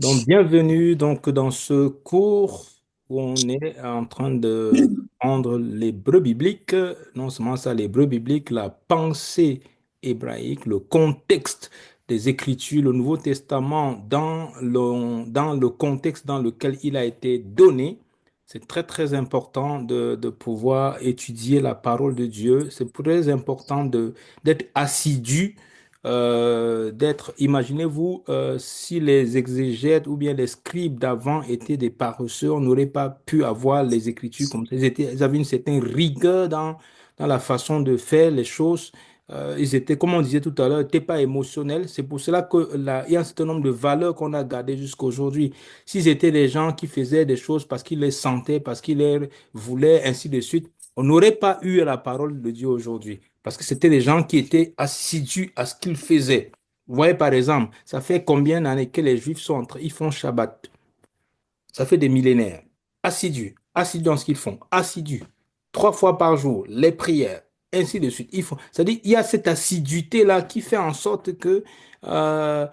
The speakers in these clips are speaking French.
Donc, bienvenue donc dans ce cours où on est en train de prendre l'hébreu biblique, non seulement ça, l'hébreu biblique, la pensée hébraïque, le contexte des Écritures, le Nouveau Testament dans le contexte dans lequel il a été donné. C'est très, très important de pouvoir étudier la parole de Dieu. C'est très important d'être assidu imaginez-vous, si les exégètes ou bien les scribes d'avant étaient des paresseux, on n'aurait pas pu avoir les Écritures comme ça. Ils avaient une certaine rigueur dans la façon de faire les choses. Ils étaient, comme on disait tout à l'heure, n'étaient pas émotionnels. C'est pour cela il y a un certain nombre de valeurs qu'on a gardées jusqu'à aujourd'hui. S'ils étaient des gens qui faisaient des choses parce qu'ils les sentaient, parce qu'ils les voulaient, ainsi de suite, on n'aurait pas eu la parole de Dieu aujourd'hui. Parce que c'était des gens qui étaient assidus à ce qu'ils faisaient. Vous voyez, par exemple, ça fait combien d'années que les Juifs ils font Shabbat? Ça fait des millénaires. Assidus, assidus dans ce qu'ils font, assidus. 3 fois par jour, les prières, ainsi de suite. C'est-à-dire, il y a cette assiduité-là qui fait en sorte que... le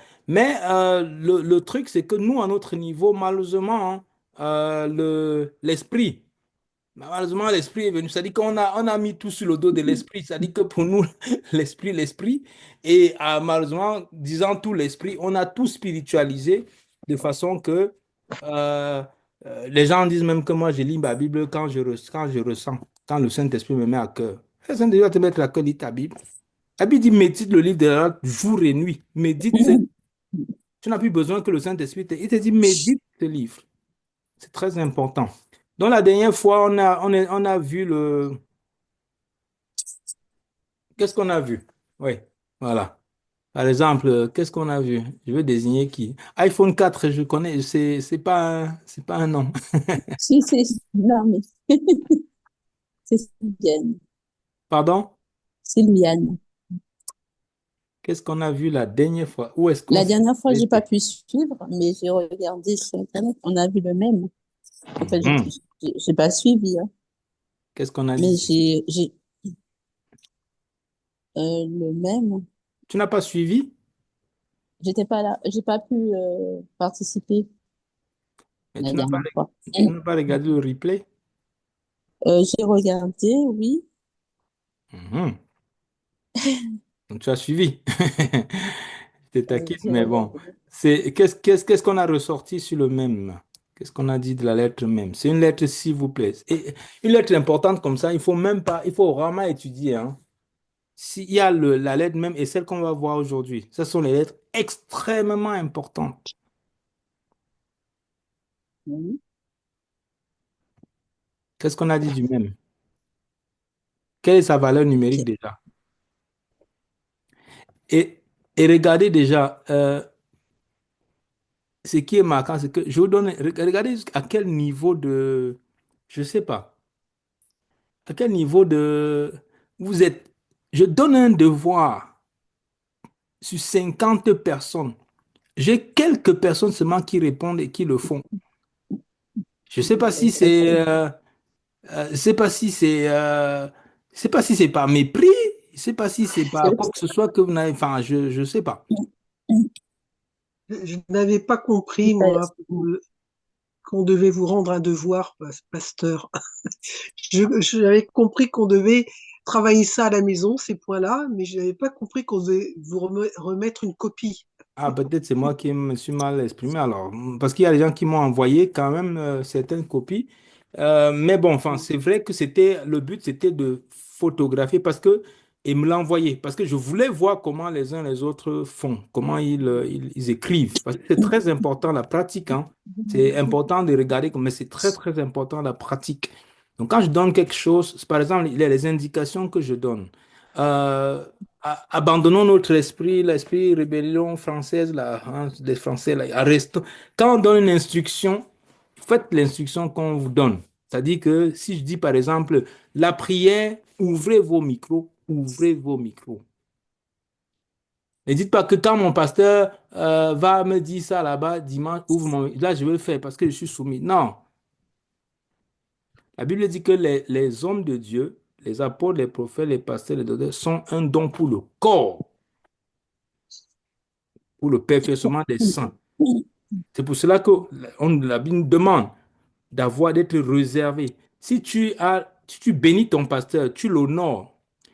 truc, c'est que nous, à notre niveau, malheureusement, hein, l'esprit... Malheureusement, l'esprit est venu. C'est-à-dire qu'on a mis tout sur le dos de l'esprit. C'est-à-dire que pour nous, l'esprit. Et malheureusement, disant tout l'esprit, on a tout spiritualisé de façon que euh, les gens disent même que moi, je lis ma Bible quand je ressens, quand le Saint-Esprit me met à cœur. Le Saint-Esprit va te mettre à cœur, lis ta Bible. La Bible dit médite le livre de la loi jour et nuit. Médite. Tu n'as plus besoin que le Saint-Esprit il te dit médite ce livre. C'est très important. Donc, la dernière fois, on a vu le. Qu'est-ce qu'on a vu? Oui, voilà. Par exemple, qu'est-ce qu'on a vu? Je veux désigner qui? iPhone 4, je connais, c'est pas un nom. Si, non, mais c'est Sylviane. Pardon? Sylviane. Qu'est-ce qu'on a vu la dernière fois? Où est-ce qu'on La s'est dernière fois, j'ai pas arrêté? pu suivre, mais j'ai regardé sur Internet. On a vu le même. En fait, Mhm. j'ai pas suivi, hein, Qu'est-ce qu'on a mais dit? j'ai le même. Tu n'as pas suivi? J'étais pas là. J'ai pas pu participer Mais la tu n'as pas, dernière fois. tu n'as pas regardé le replay? J'ai regardé, oui. Mhm. Donc, tu as suivi. Je te taquine, J'ai mais bon. regardé. Qu'est-ce qu'on a ressorti sur le même? Qu'est-ce qu'on a dit de la lettre même? C'est une lettre, s'il vous plaît. Et une lettre importante comme ça, il faut même pas, il faut vraiment étudier, hein. S'il y a la lettre même et celle qu'on va voir aujourd'hui, ce sont les lettres extrêmement importantes. Oui. Qu'est-ce qu'on a dit du même? Quelle est sa valeur numérique Ok. déjà? Et, et regardez déjà, ce qui est marquant, c'est que je vous donne, regardez à quel niveau de, je sais pas, à quel niveau de, vous êtes, je donne un devoir sur 50 personnes. J'ai quelques personnes seulement qui répondent et qui le font. Je sais pas si je sais pas si je sais pas si c'est par mépris, je sais pas si c'est par quoi que ce soit que vous n'avez, enfin, je sais pas. Je n'avais pas compris, moi, qu'on devait vous rendre un devoir, pasteur. J'avais compris qu'on devait travailler ça à la maison, ces points-là, mais je n'avais pas compris qu'on devait vous remettre une copie. Ah, peut-être c'est moi qui me suis mal exprimé alors, parce qu'il y a des gens qui m'ont envoyé quand même certaines copies. Mais bon, enfin, c'est vrai que le but, c'était de photographier et me l'envoyer, parce que je voulais voir comment les uns les autres font, comment ils écrivent. Parce que c'est très important la pratique, hein. C'est important de regarder, mais c'est très, très important la pratique. Donc, quand je donne quelque chose, par exemple, il y a les indications que je donne. Euh, Abandonnons notre esprit, l'esprit rébellion française, là, hein, les Français, là, arrêtons. Quand on donne une instruction, faites l'instruction qu'on vous donne. C'est-à-dire que si je dis par exemple la prière, ouvrez vos micros, ouvrez vos micros. Ne dites pas que quand mon pasteur va me dire ça là-bas, dimanche, là je vais le faire parce que je suis soumis. Non, la Bible dit que les hommes de Dieu, les apôtres, les prophètes, les pasteurs, les docteurs sont un don pour le corps, pour le perfectionnement des saints. C'est pour cela que la Bible demande d'être réservé. Si tu bénis ton pasteur, tu l'honores,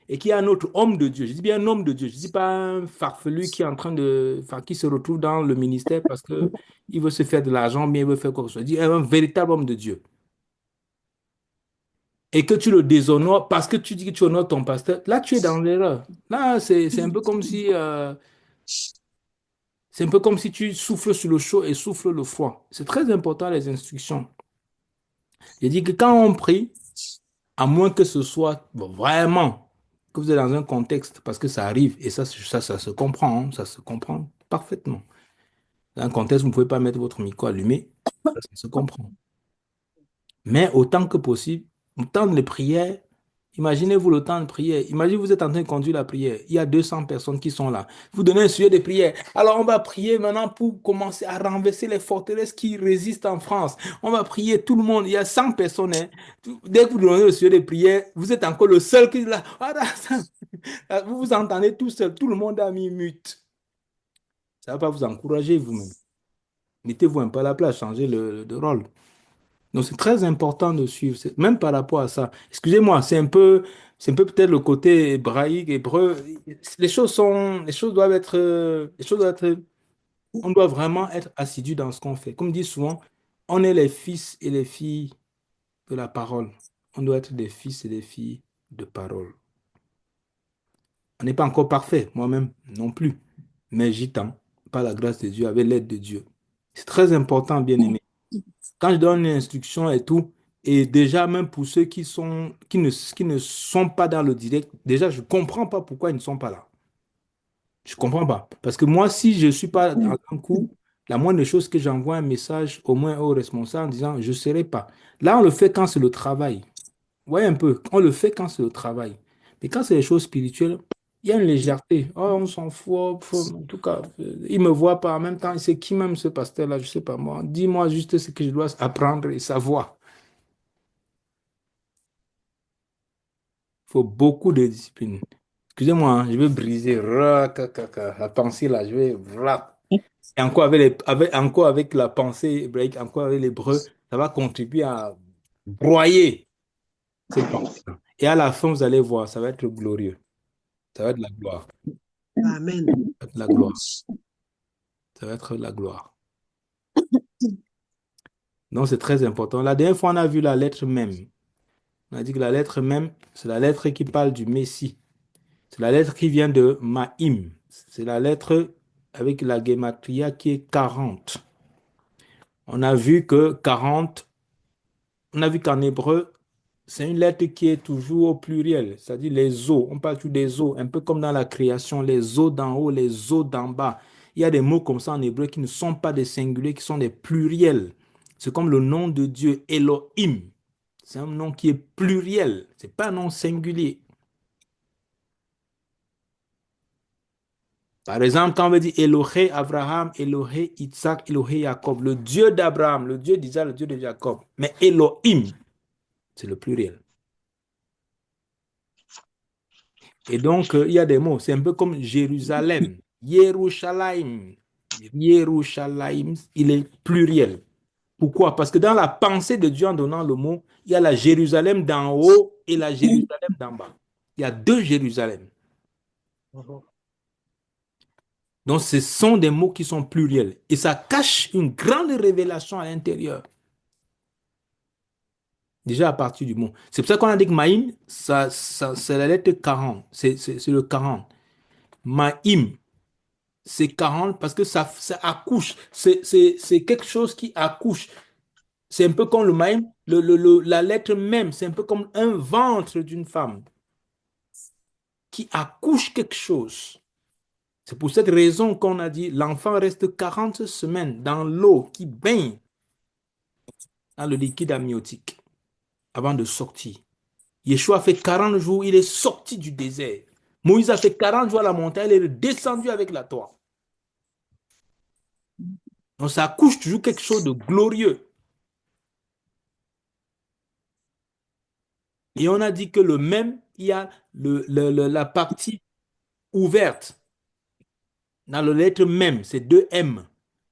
et qu'il y a un autre homme de Dieu, je dis bien un homme de Dieu, je ne dis pas un farfelu qui est en train de, enfin, qui se retrouve dans le ministère parce que il veut se faire de l'argent, mais il veut faire quoi que ce soit. Je dis un véritable homme de Dieu. Et que tu le déshonores parce que tu dis que tu honores ton pasteur, là tu es dans l'erreur. Là, c'est un peu comme si, c'est un peu comme si tu souffles sur le chaud et souffles le froid. C'est très important les instructions. Je dis que quand on prie, à moins que ce soit bon, vraiment que vous êtes dans un contexte, parce que ça arrive, et ça se comprend, hein, ça se comprend parfaitement. Dans un contexte, vous ne pouvez pas mettre votre micro allumé, ça se comprend. Mais autant que possible, le temps de prière, imaginez-vous le temps de prière. Imaginez vous êtes en train de conduire la prière. Il y a 200 personnes qui sont là. Vous donnez un sujet de prière. Alors on va prier maintenant pour commencer à renverser les forteresses qui résistent en France. On va prier tout le monde. Il y a 100 personnes, hein. Dès que vous donnez le sujet de prière, vous êtes encore le seul qui est là. Vous vous entendez tout seul. Tout le monde a mis mute. Ça ne va pas vous encourager vous-même. Mettez-vous un peu à la place, changez de rôle. Donc, c'est très important de suivre, même par rapport à ça. Excusez-moi, c'est un peu peut-être le côté hébraïque, hébreu. Les choses doivent être, on doit vraiment être assidu dans ce qu'on fait. Comme dit souvent, on est les fils et les filles de la parole. On doit être des fils et des filles de parole. On n'est pas encore parfait, moi-même non plus, mais j'y tends, par la grâce de Dieu, avec l'aide de Dieu. C'est très important, bien aimé. Quand je donne une instruction et tout, et déjà même pour ceux qui ne sont pas dans le direct, déjà je ne comprends pas pourquoi ils ne sont pas là. Je ne comprends pas. Parce que moi, si je ne suis pas dans un coup, la moindre chose que j'envoie un message au moins au responsable en disant je ne serai pas. Là, on le fait quand c'est le travail. Ouais, un peu. On le fait quand c'est le travail. Mais quand c'est les choses spirituelles, il y a une légèreté. Oh, on s'en fout. Oh, en tout cas, il me voit pas en même temps. C'est qui même ce pasteur-là? Je sais pas moi. Dis-moi juste ce que je dois apprendre et savoir. Il faut beaucoup de discipline. Excusez-moi, hein, je vais briser la pensée là. Je vais. Voilà. Et encore encore avec la pensée hébraïque, encore avec l'hébreu, ça va contribuer à broyer cette pensée-là. Et à la fin, vous allez voir, ça va être glorieux. Ça va être la gloire. Amen. Ça va être la gloire. Ça va être la gloire. Donc, c'est très important. La dernière fois, on a vu la lettre même. On a dit que la lettre même, c'est la lettre qui parle du Messie. C'est la lettre qui vient de Maïm. C'est la lettre avec la gematria qui est 40. On a vu que 40, on a vu qu'en hébreu, c'est une lettre qui est toujours au pluriel, c'est-à-dire les eaux. On parle toujours des eaux, un peu comme dans la création, les eaux d'en haut, les eaux d'en bas. Il y a des mots comme ça en hébreu qui ne sont pas des singuliers, qui sont des pluriels. C'est comme le nom de Dieu, Elohim. C'est un nom qui est pluriel, c'est pas un nom singulier. Par exemple, quand on veut dire Elohé Abraham, Elohé Isaac, Elohé Jacob, le Dieu d'Abraham, le Dieu d'Isaac, le Dieu de Jacob. Mais Elohim, c'est le pluriel. Et donc, il y a des mots, c'est un peu comme Jérusalem, Yerushalayim. Yerushalayim, il est pluriel. Pourquoi? Parce que dans la pensée de Dieu en donnant le mot, il y a la Jérusalem d'en haut et la Jérusalem d'en bas. Il y a deux Jérusalem. Mhm. Donc, ce sont des mots qui sont pluriels. Et ça cache une grande révélation à l'intérieur. Déjà à partir du mot. C'est pour ça qu'on a dit que Maïm, c'est la lettre 40. C'est le 40. Maïm, c'est 40 parce que ça accouche. C'est quelque chose qui accouche. C'est un peu comme le Maïm, la lettre même, c'est un peu comme un ventre d'une femme qui accouche quelque chose. C'est pour cette raison qu'on a dit l'enfant reste 40 semaines dans l'eau qui baigne dans le liquide amniotique avant de sortir. Yeshua a fait 40 jours, il est sorti du désert. Moïse a fait 40 jours à la montagne, il est descendu avec la Torah. Donc ça accouche toujours quelque chose de glorieux. Et on a dit que le même, il y a la partie ouverte dans la lettre même, c'est deux M.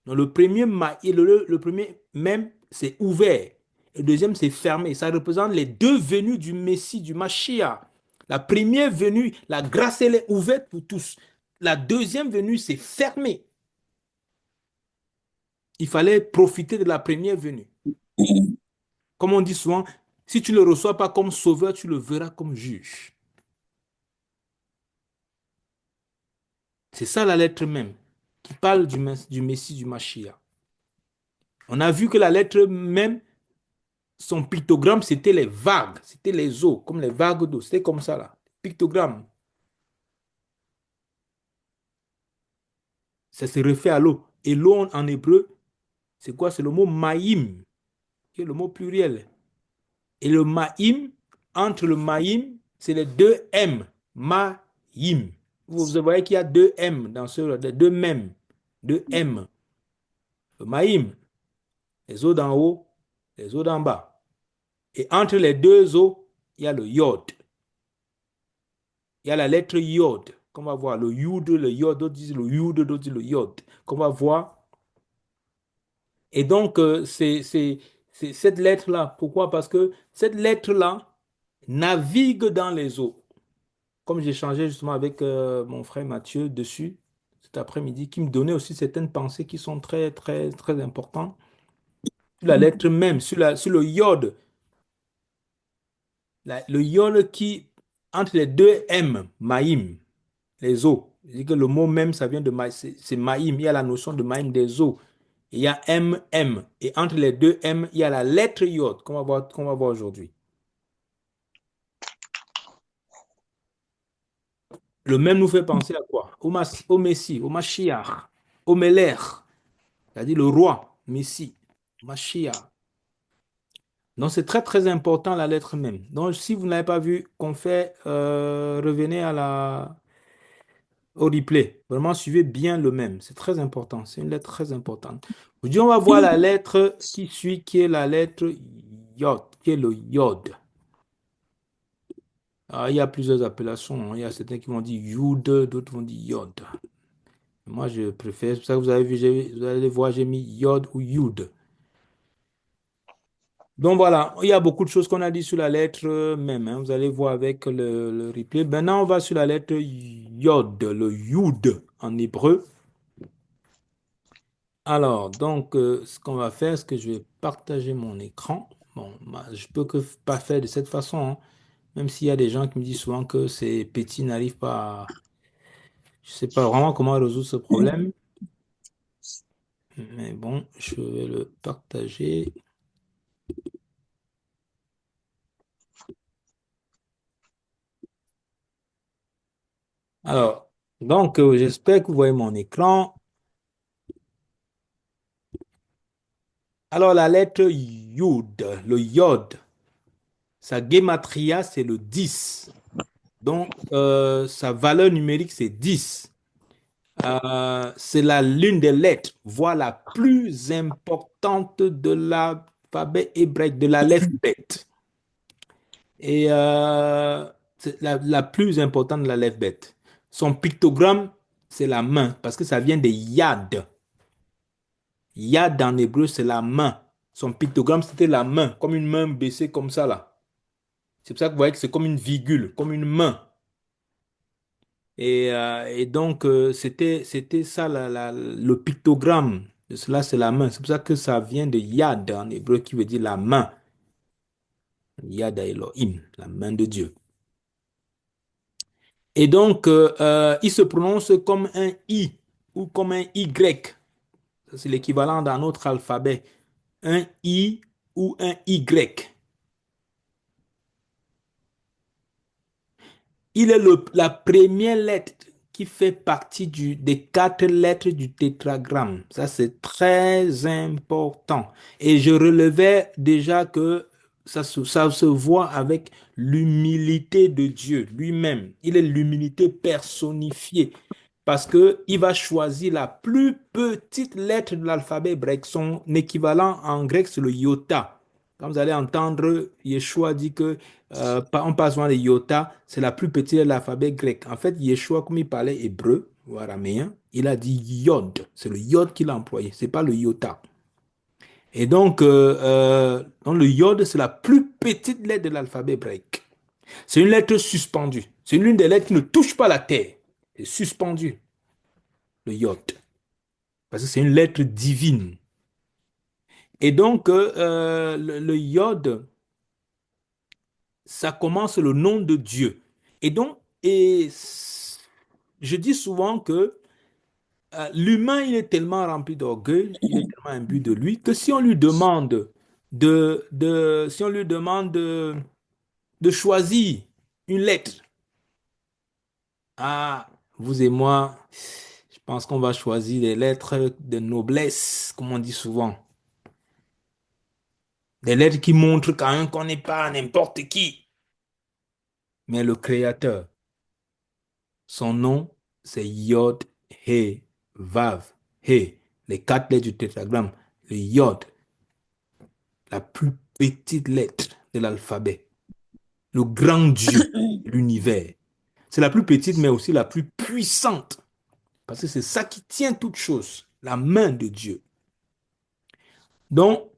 Donc, le premier, le premier même, c'est ouvert. Le deuxième, c'est fermé. Ça représente les deux venues du Messie, du Mashiach. La première venue, la grâce, elle est ouverte pour tous. La deuxième venue, c'est fermé. Il fallait profiter de la première venue. Comme on dit souvent, si tu ne le reçois pas comme sauveur, tu le verras comme juge. C'est ça la lettre même, qui parle du Messie, du Mashiach. On a vu que la lettre même, son pictogramme, c'était les vagues, c'était les eaux, comme les vagues d'eau. C'était comme ça, là. Pictogramme. Ça se réfère à l'eau. Et l'eau en hébreu, c'est quoi? C'est le mot maïm, qui est le mot pluriel. Et le maïm, entre le maïm, c'est les deux M. Maïm. Vous voyez qu'il y a deux M dans ce, deux mèmes, deux M. Le maïm, les eaux d'en haut, les eaux d'en bas. Et entre les deux eaux, il y a le yod. Il y a la lettre yod, qu'on va voir. Le yud, le yod, d'autres disent le yud, d'autres disent le yod, qu'on va voir. Et donc, c'est cette lettre-là. Pourquoi? Parce que cette lettre-là navigue dans les eaux. Comme j'ai échangé justement avec mon frère Mathieu dessus cet après-midi, qui me donnait aussi certaines pensées qui sont très, très, très importantes. Sur la lettre même, sur le yod, le yod qui, entre les deux M, maïm, les eaux. Je dis que le mot même, ça vient de c'est maïm. Il y a la notion de maïm des eaux. Il y a M, M. Et entre les deux M, il y a la lettre yod qu'on va voir aujourd'hui. Le même nous fait penser à quoi? Au Messie, au Mashiach, au Meler, c'est-à-dire le roi, Messie, Mashiach. Donc c'est très très important la lettre même. Donc si vous n'avez pas vu qu'on fait, revenez au replay. Vraiment suivez bien le même. C'est très important. C'est une lettre très importante. Aujourd'hui on va voir la lettre qui suit, qui est la lettre Yod, qui est le Yod. Alors, il y a plusieurs appellations, hein. Il y a certains qui vont dire Yud, d'autres vont dire Yod. Moi, je préfère. C'est pour ça que vous avez vu, vous allez voir, j'ai mis Yod ou Yud. Donc voilà, il y a beaucoup de choses qu'on a dit sur la lettre même, hein. Vous allez voir avec le replay. Maintenant, on va sur la lettre Yod, le Yud en hébreu. Alors, donc, ce qu'on va faire, c'est que je vais partager mon écran. Bon, je peux que pas faire de cette façon, hein. Même s'il y a des gens qui me disent souvent que ces petits n'arrivent pas à... Je sais pas vraiment comment résoudre ce problème. Mais bon, je vais le partager. Alors, donc, j'espère que vous voyez mon écran. Alors, la lettre Yud, le Yod, sa gematria, c'est le 10. Donc, sa valeur numérique, c'est 10. C'est l'une des lettres, voire la plus importante de l'alphabet hébraïque, de l'alphabet. Et c'est la plus importante de l'alphabet. Son pictogramme, c'est la main, parce que ça vient des yad. Yad en hébreu, c'est la main. Son pictogramme, c'était la main, comme une main baissée comme ça, là. C'est pour ça que vous voyez que c'est comme une virgule, comme une main. Et donc, c'était ça, le pictogramme. De cela, c'est la main. C'est pour ça que ça vient de Yad en hébreu, qui veut dire la main. Yad Elohim, la main de Dieu. Et donc, il se prononce comme un I ou comme un Y. C'est l'équivalent dans notre alphabet. Un I ou un Y. Il est la première lettre qui fait partie des quatre lettres du tétragramme. Ça, c'est très important. Et je relevais déjà que ça se voit avec l'humilité de Dieu lui-même. Il est l'humilité personnifiée parce qu'il va choisir la plus petite lettre de l'alphabet grec. Son équivalent en grec, c'est le iota. Quand vous allez entendre Yeshua dire que on passe souvent les iota, c'est la plus petite de l'alphabet grec. En fait, Yeshua, comme il parlait hébreu, ou araméen, il a dit yod. C'est le yod qu'il a employé, c'est pas le iota. Et donc, donc le yod, c'est la plus petite lettre de l'alphabet hébraïque. C'est une lettre suspendue. C'est l'une des lettres qui ne touche pas la terre. C'est suspendu, le yod. Parce que c'est une lettre divine. Et donc, le yod, ça commence le nom de Dieu. Et donc, je dis souvent que l'humain, il est tellement rempli d'orgueil, il est tellement imbu de lui, que si on lui demande si on lui demande de choisir une lettre, ah, vous et moi, je pense qu'on va choisir les lettres de noblesse, comme on dit souvent. Des lettres qui montrent quand même qu'on n'est pas n'importe qui, mais le Créateur. Son nom, c'est Yod, He, Vav, He. Les quatre lettres du tétragramme. Le Yod, la plus petite lettre de l'alphabet. Le grand Dieu de l'univers. C'est la plus petite, mais aussi la plus puissante. Parce que c'est ça qui tient toute chose. La main de Dieu. Donc,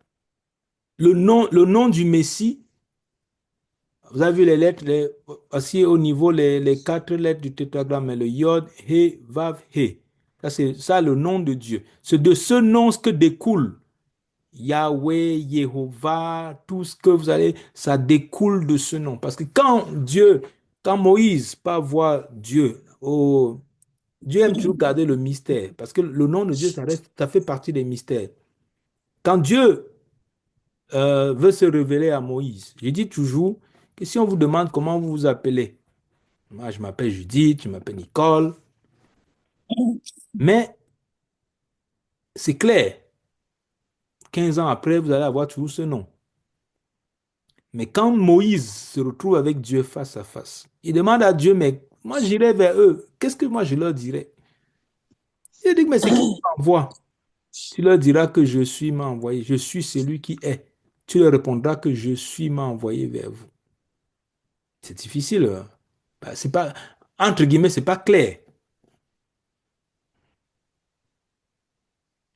le nom du Messie, vous avez vu les lettres, aussi au niveau, les quatre lettres du tétragramme, le Yod, He, Vav, He. Ça, c'est ça le nom de Dieu. C'est de ce nom que découle Yahweh, Jéhovah, tout ce que vous allez, ça découle de ce nom. Parce que quand Moïse pas voir Dieu, oh, Dieu aime toujours garder le mystère. Parce que le nom de Dieu, ça fait partie des mystères. Quand Dieu veut se révéler à Moïse, je dis toujours que si on vous demande comment vous vous appelez, moi je m'appelle Judith, je m'appelle Nicole, mais c'est clair, 15 ans après, vous allez avoir toujours ce nom. Mais quand Moïse se retrouve avec Dieu face à face, il demande à Dieu, mais moi j'irai vers eux, qu'est-ce que moi je leur dirai? Il dit, mais c'est qui m'envoie? Tu leur diras que je suis m'a envoyé, je suis celui qui est. Tu leur répondras que je suis m'a envoyé vers vous. C'est difficile. Ben, c'est pas, entre guillemets, c'est pas clair.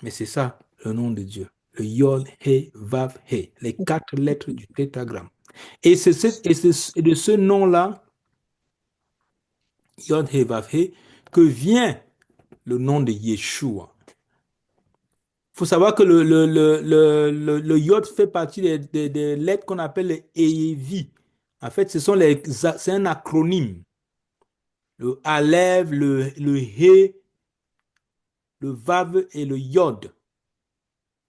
Mais c'est ça, le nom de Dieu. Le Yod, He, Vav, He. Les quatre lettres du tétragramme. Et de ce nom-là, Yod, He, Vav, He, que vient le nom de Yeshua. Il faut savoir que le Yod fait partie des lettres qu'on appelle les EEV. En fait, c'est un acronyme. Le Aleph, le He, le Vav et le Yod.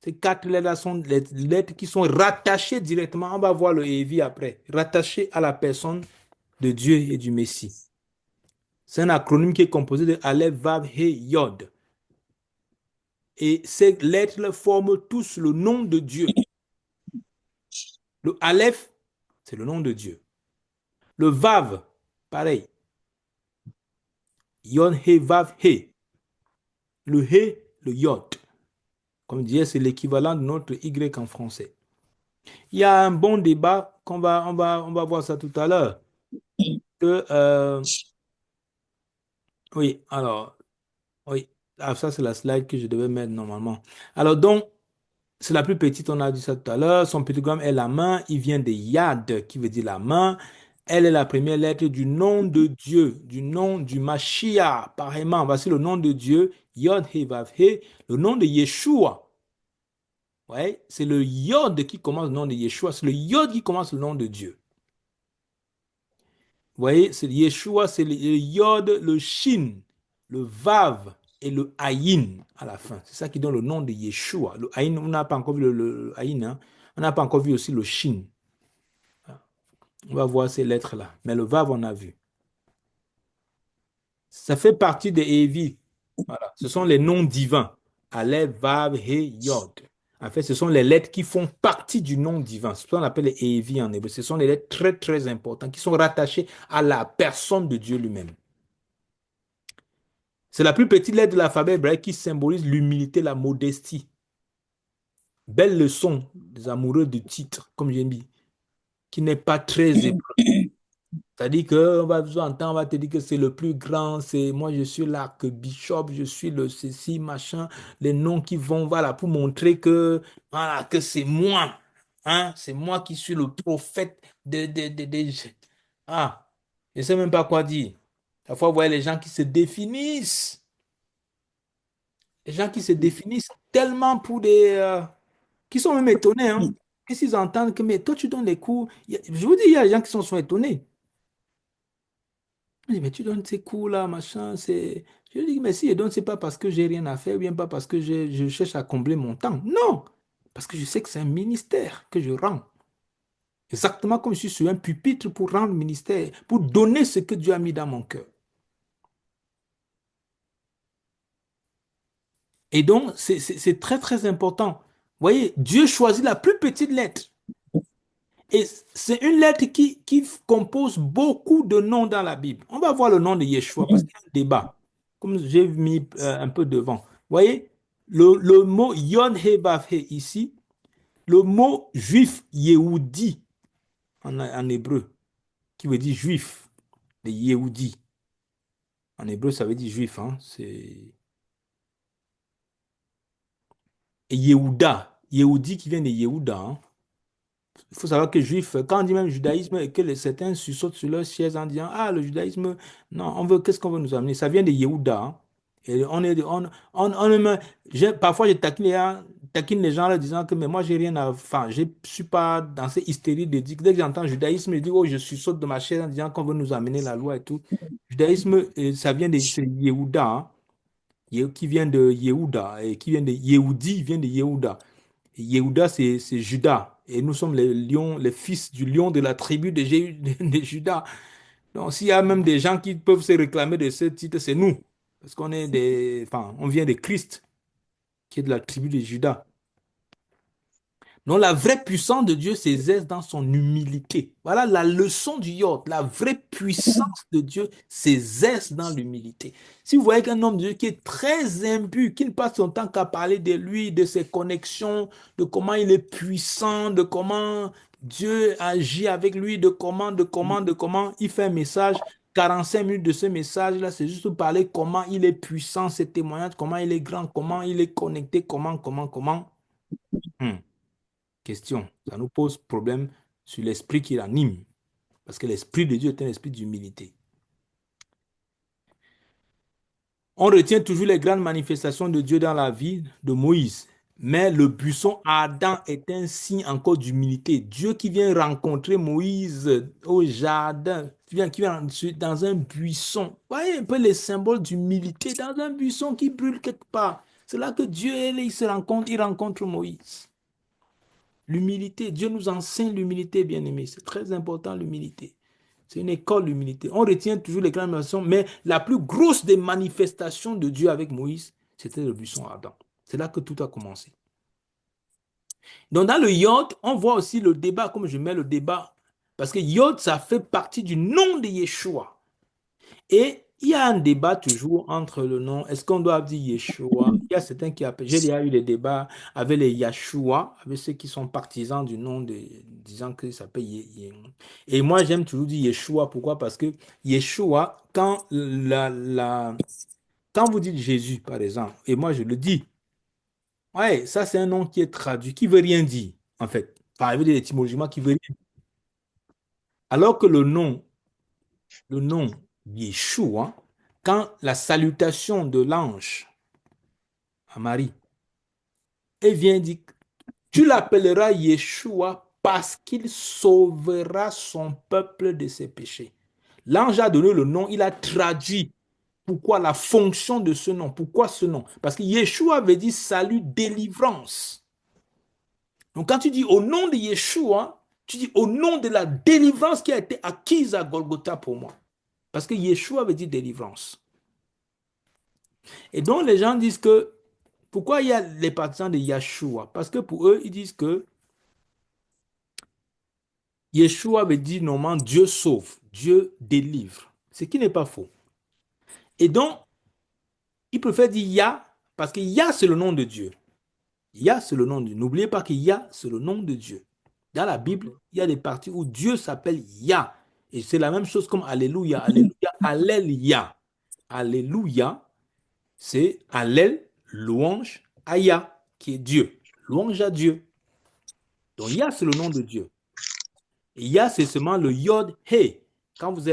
Ces quatre lettres sont les lettres qui sont rattachées directement, on va voir le EEV après, rattachées à la personne de Dieu et du Messie. C'est un acronyme qui est composé de Aleph, Vav, He, Yod. Et ces lettres forment tous le nom de Dieu. Le Aleph, c'est le nom de Dieu. Le Vav, pareil. Yod, He, Vav, He. Le He, le Yod. Comme je disais, c'est l'équivalent de notre Y en français. Il y a un bon débat on va voir ça tout à l'heure. Que, oui, alors, oui, ah, ça c'est la slide que je devais mettre normalement. Alors donc, c'est la plus petite, on a dit ça tout à l'heure. Son pictogramme est la main, il vient de Yad, qui veut dire la main. Elle est la première lettre du nom de Dieu, du nom du Mashiach. Pareillement, voici le nom de Dieu, Yod He Vav He, le nom de Yeshua. Ouais, c'est le Yod qui commence le nom de Yeshua, c'est le Yod qui commence le nom de Dieu. Vous voyez, c'est Yeshua, c'est le Yod, le Shin, le Vav et le Ayin à la fin. C'est ça qui donne le nom de Yeshua. Le Ayin, on n'a pas encore vu le Ayin, hein. On n'a pas encore vu aussi le Shin. On va voir ces lettres-là. Mais le Vav, on a vu. Ça fait partie des Evi. Voilà. Ce sont les noms divins. Aleph, Vav, He, Yod. En fait, ce sont les lettres qui font partie du nom divin. C'est ce qu'on appelle les Evi en hébreu. Ce sont les lettres très, très importantes qui sont rattachées à la personne de Dieu lui-même. C'est la plus petite lettre de l'alphabet hébraïque qui symbolise l'humilité, la modestie. Belle leçon des amoureux de titre, comme j'ai dit, qui n'est pas très hébreu. C'est-à-dire qu'on va vous entendre, on va te dire que c'est le plus grand, c'est moi je suis l'archbishop, je suis le ceci, machin, les noms qui vont, voilà, pour montrer que, voilà, que c'est moi, hein, c'est moi qui suis le prophète Ah, je ne sais même pas quoi dire. Parfois, vous voyez les gens qui se définissent, les gens qui se définissent tellement pour qui sont même étonnés, hein. Qu'est-ce qu'ils entendent que, mais toi tu donnes des cours, je vous dis, il y a des gens qui sont étonnés. Je dis, mais tu donnes ces cours-là, machin, c'est... Je lui dis, mais si je donne, c'est pas parce que j'ai rien à faire, ou bien pas parce que je cherche à combler mon temps. Non! Parce que je sais que c'est un ministère que je rends. Exactement comme je suis sur un pupitre pour rendre le ministère, pour donner ce que Dieu a mis dans mon cœur. Et donc, c'est très, très important. Vous voyez, Dieu choisit la plus petite lettre. Et c'est une lettre qui compose beaucoup de noms dans la Bible. On va voir le nom de Yeshua parce qu'il y a un débat, comme j'ai mis un peu devant. Vous voyez, le mot Yod He Vav He ici, le mot juif Yehudi en hébreu, qui veut dire juif, les Yehudi. En hébreu, ça veut dire juif. Hein, c'est et Yehuda, Yehudi qui vient de Yehuda. Hein. Il faut savoir que juif, quand on dit même judaïsme et que certains sursautent sur leur chaise en disant, ah, le judaïsme, non, qu'est-ce qu'on veut nous amener? Ça vient de Yehuda. Hein. Et parfois, je taquine les gens en leur disant que, mais moi, j'ai rien à, enfin, je suis pas dans cette hystérie de dire, dès que j'entends judaïsme, je dis, oh, je sursaute de ma chaise en disant qu'on veut nous amener la loi et tout. Judaïsme, ça vient de c'est Yehuda, hein, qui vient de Yehuda, et qui vient de Yehudi, vient de Yehuda. Yehuda, c'est Judas. Et nous sommes les lions, les fils du lion de la tribu de Judas. Donc, s'il y a même des gens qui peuvent se réclamer de ce titre, c'est nous. Parce qu'on est enfin, on vient de Christ, qui est de la tribu de Judas. Donc, la vraie puissance de Dieu s'exerce dans son humilité. Voilà la leçon du Yod. La vraie puissance de Dieu s'exerce dans l'humilité. Si vous voyez qu'un homme de Dieu qui est très imbu, qui ne passe son temps qu'à parler de lui, de ses connexions, de comment il est puissant, de comment Dieu agit avec lui, de comment il fait un message, 45 minutes de ce message-là, c'est juste pour parler comment il est puissant, ses témoignages, comment il est grand, comment il est connecté, comment. Hmm. Question, ça nous pose problème sur l'esprit qui l'anime, parce que l'esprit de Dieu est un esprit d'humilité. On retient toujours les grandes manifestations de Dieu dans la vie de Moïse, mais le buisson ardent est un signe encore d'humilité. Dieu qui vient rencontrer Moïse au jardin, qui vient dans un buisson. Voyez un peu les symboles d'humilité dans un buisson qui brûle quelque part. C'est là que Dieu il rencontre Moïse. L'humilité, Dieu nous enseigne l'humilité, bien-aimé. C'est très important, l'humilité. C'est une école d'humilité. On retient toujours les grandes manifestations, mais la plus grosse des manifestations de Dieu avec Moïse, c'était le buisson ardent. C'est là que tout a commencé. Donc, dans le Yod, on voit aussi le débat, comme je mets le débat, parce que Yod, ça fait partie du nom de Yeshua. Et il y a un débat toujours entre le nom. Est-ce qu'on doit dire Yeshua? Il y a certains qui appellent. J'ai déjà eu des débats avec les Yahshua, avec ceux qui sont partisans du nom disant qu'il s'appelle Et moi, j'aime toujours dire Yeshua. Pourquoi? Parce que Yeshua, quand vous dites Jésus, par exemple, et moi je le dis, ouais, ça c'est un nom qui est traduit, qui veut rien dire, en fait. Enfin, il veut dire étymologiquement qui veut rien dire. Alors que le nom Yeshua, quand la salutation de l'ange à Marie, elle vient dire, tu l'appelleras Yeshua parce qu'il sauvera son peuple de ses péchés. L'ange a donné le nom, il a traduit pourquoi la fonction de ce nom, pourquoi ce nom. Parce que Yeshua veut dire salut, délivrance. Donc quand tu dis au nom de Yeshua, tu dis au nom de la délivrance qui a été acquise à Golgotha pour moi. Parce que Yeshua veut dire délivrance. Et donc, les gens disent que, pourquoi il y a les partisans de Yeshua? Parce que pour eux, ils disent que Yeshua veut dire normalement Dieu sauve, Dieu délivre. Ce qui n'est pas faux. Et donc, ils préfèrent dire Yah, parce que Yah, c'est le nom de Dieu. Yah, c'est le nom de Dieu. N'oubliez pas que Yah, c'est le nom de Dieu. Dans la Bible, il y a des parties où Dieu s'appelle Yah. Et c'est la même chose comme Alléluia. Alléluia, Alléluia. Alléluia, c'est Allel, louange, Aya, qui est Dieu. Louange à Dieu. Donc, Yah, c'est le nom de Dieu. Et Yah, c'est seulement le Yod, He. Quand vous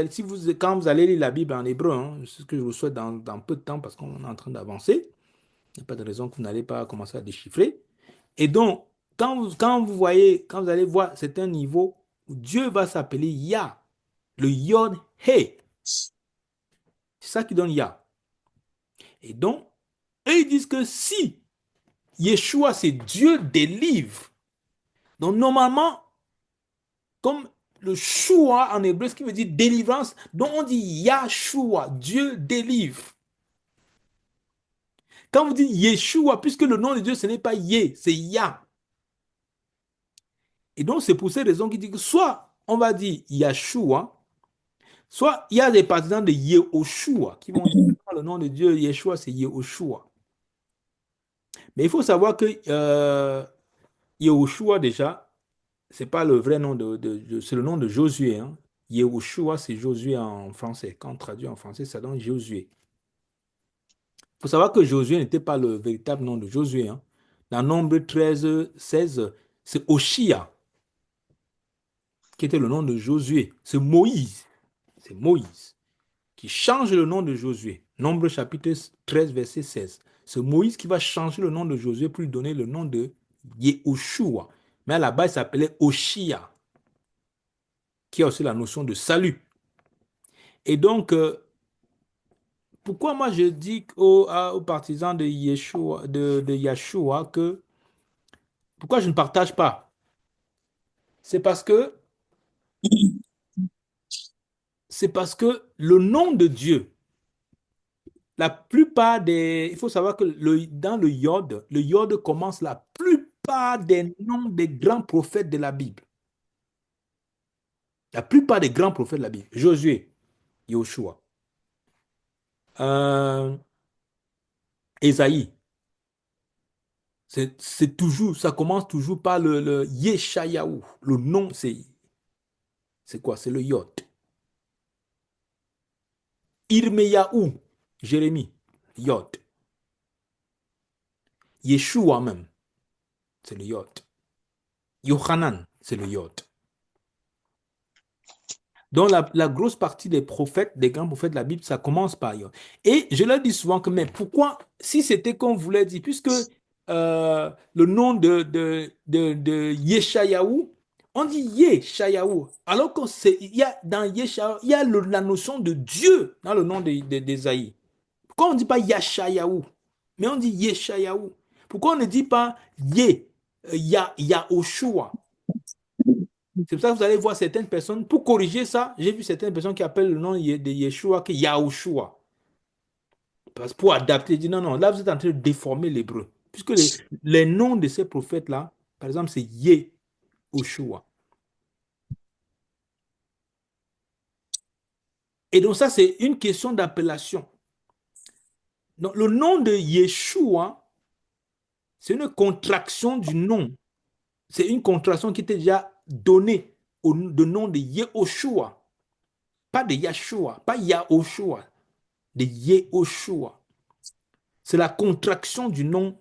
allez lire la Bible en hébreu, hein, c'est ce que je vous souhaite dans peu de temps parce qu'on est en train d'avancer, il n'y a pas de raison que vous n'allez pas commencer à déchiffrer. Et donc, quand vous allez voir, c'est un niveau où Dieu va s'appeler Yah, le Yod, He. C'est ça qui donne Yah. Et donc, eux, ils disent que si Yeshua, c'est Dieu délivre, donc normalement, comme le Shua en hébreu, ce qui veut dire délivrance, donc on dit Yahshua, Dieu délivre. Quand vous dites Yeshua, puisque le nom de Dieu, ce n'est pas Yé, c'est Yah. Et donc, c'est pour ces raisons qu'il dit que soit on va dire Yahshua, soit il y a des partisans de Yehoshua qui vont dire que le nom de Dieu, Yeshua, c'est Yehoshua. Mais il faut savoir que Yehoshua, déjà, c'est pas le vrai nom c'est le nom de Josué. Hein. Yehoshua, c'est Josué en français. Quand on traduit en français, ça donne Josué. Il faut savoir que Josué n'était pas le véritable nom de Josué. Hein. Dans Nombre 13, 16, c'est Oshia qui était le nom de Josué. C'est Moïse. C'est Moïse qui change le nom de Josué. Nombre chapitre 13, verset 16. C'est Moïse qui va changer le nom de Josué pour lui donner le nom de Yehoshua. Mais à la base, il s'appelait Oshia, qui a aussi la notion de salut. Et donc, pourquoi moi je dis aux partisans de Yeshua, de Yeshua que pourquoi je ne partage pas? C'est parce que le nom de Dieu, la plupart des, il faut savoir que dans le Yod commence la plupart des noms des grands prophètes de la Bible. La plupart des grands prophètes de la Bible. Josué, Yoshua, euh, Ésaïe. C'est toujours, ça commence toujours par le Yeshayahu. Le nom, c'est quoi? C'est le Yod. Irmeyahu, Jérémie, Yod. Yeshua même, c'est le Yod. Yohanan, c'est le Yod. Donc la grosse partie des prophètes, des grands prophètes de la Bible, ça commence par Yod. Et je leur dis souvent que, mais pourquoi, si c'était qu'on voulait dire, puisque le nom de Yeshayahu, on dit Yeshayahu, alors qu'il y a dans Yeshayahu, il y a la notion de Dieu dans le nom d'Ésaïe. Pourquoi on ne dit pas Yashayahu, mais on dit Yeshayahu? Pourquoi on ne dit pas Yahoshua? C'est pour ça que vous allez voir certaines personnes, pour corriger ça, j'ai vu certaines personnes qui appellent le nom de Yeshua que Yahushua. Parce que pour adapter, ils disent non, non, là vous êtes en train de déformer l'hébreu. Puisque les noms de ces prophètes-là, par exemple, c'est Yehoshua. Et donc ça, c'est une question d'appellation. Donc le nom de Yeshua, c'est une contraction du nom. C'est une contraction qui était déjà donnée de nom de Yehoshua. Pas de Yahshua, pas Yahoshua, de Yehoshua. C'est la contraction du nom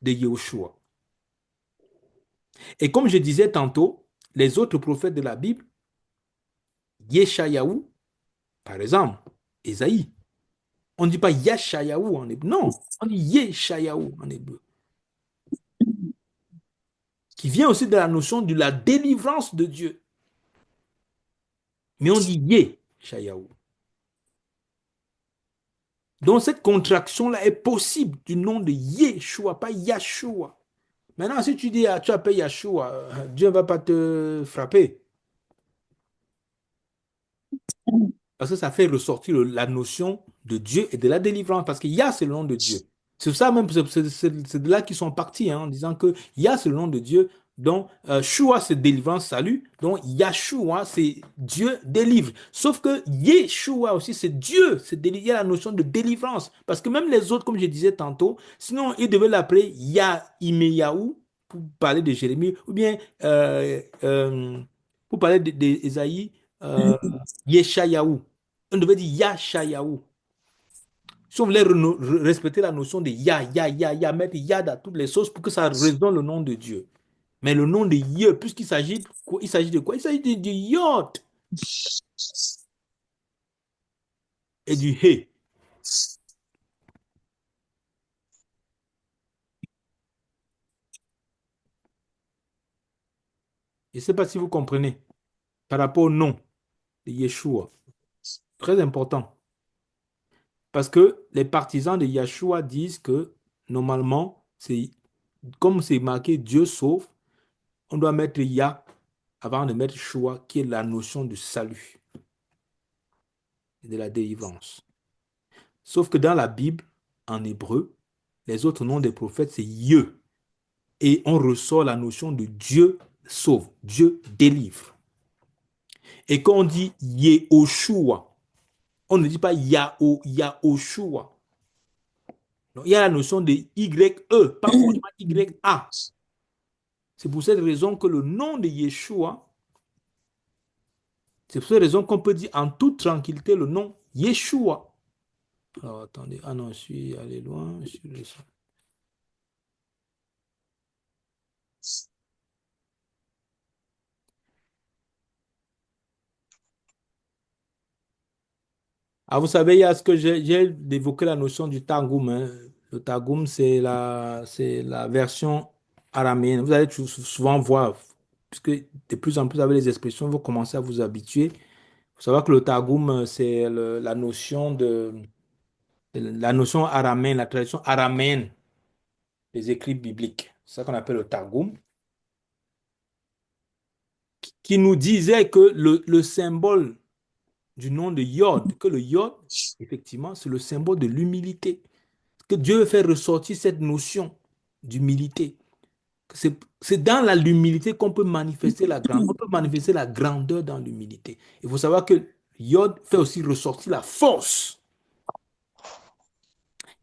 de Yehoshua. Et comme je disais tantôt, les autres prophètes de la Bible, Yeshayahu, par exemple, Ésaïe, on ne dit pas Yashayahu en hébreu, non, on dit Yeshayahu en hébreu, qui vient aussi de la notion de la délivrance de Dieu. Mais on dit Yeshayahu. Donc cette contraction-là est possible du nom de Yeshua, pas Yahshua. Maintenant, si tu dis, tu appelles Yahshua, Dieu ne va pas te frapper. Parce que ça fait ressortir la notion de Dieu et de la délivrance. Parce qu'il y a c'est le nom de Dieu. C'est ça même, c'est de là qu'ils sont partis, hein, en disant que Yah, c'est le nom de Dieu. Donc, Shua, c'est délivrance, salut. Donc, Yahshua, c'est Dieu délivre. Sauf que Yeshua aussi, c'est Dieu. Il y a la notion de délivrance. Parce que même les autres, comme je disais tantôt, sinon, ils devaient l'appeler Yah Imeyahu, pour parler de Jérémie, ou bien Pour parler d'Ésaïe, euh, Yeshayahu. On devait dire Yashayahu. Si on voulait respecter la notion de Ya, mettre Ya dans toutes les sauces pour que ça résonne le nom de Dieu. Mais le nom de Yeh, puisqu'il s'agit il s'agit de quoi? Il s'agit du Yod et du He. Je ne sais pas si vous comprenez par rapport au nom de Yeshua. Très important. Parce que les partisans de Yeshua disent que normalement, comme c'est marqué Dieu sauve, on doit mettre Yah avant de mettre Shua, qui est la notion du salut et de la délivrance. Sauf que dans la Bible, en hébreu, les autres noms des prophètes, c'est Yeh. Et on ressort la notion de Dieu sauve, Dieu délivre. Et quand on dit Yehoshua, on ne dit pas Yahoshua. Il y a la notion de Y-E, pas forcément Y-A. C'est pour cette raison que le nom de Yeshua, c'est pour cette raison qu'on peut dire en toute tranquillité le nom Yeshua. Alors attendez, ah non, je suis allé loin. Ah, vous savez, il y a ce que j'ai évoqué la notion du Targum, hein. Le Targum, c'est la version araméenne. Vous allez souvent voir, puisque de plus en plus avec les expressions, vous commencez à vous habituer. Il faut savoir que le Targum, c'est la notion araméenne, la tradition araméenne des écrits bibliques. C'est ça qu'on appelle le Targum, qui nous disait que le symbole du nom de Yod, que le Yod, effectivement, c'est le symbole de l'humilité. Que Dieu veut faire ressortir cette notion d'humilité. C'est dans l'humilité qu'on peut manifester la grandeur. On peut manifester la grandeur dans l'humilité. Il faut savoir que Yod fait aussi ressortir la force.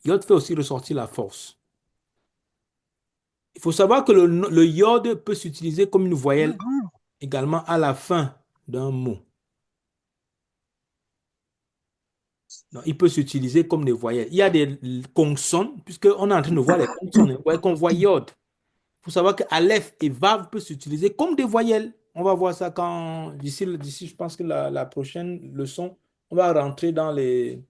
Yod fait aussi ressortir la force. Il faut savoir que le Yod peut s'utiliser comme une voyelle également à la fin d'un mot. Donc, il peut s'utiliser comme des voyelles. Il y a des consonnes, puisqu'on est en train de voir les consonnes. Vous voyez qu'on voit Yod. Il faut savoir que Aleph et Vav peuvent s'utiliser comme des voyelles. On va voir ça d'ici, je pense que la prochaine leçon, on va rentrer dans les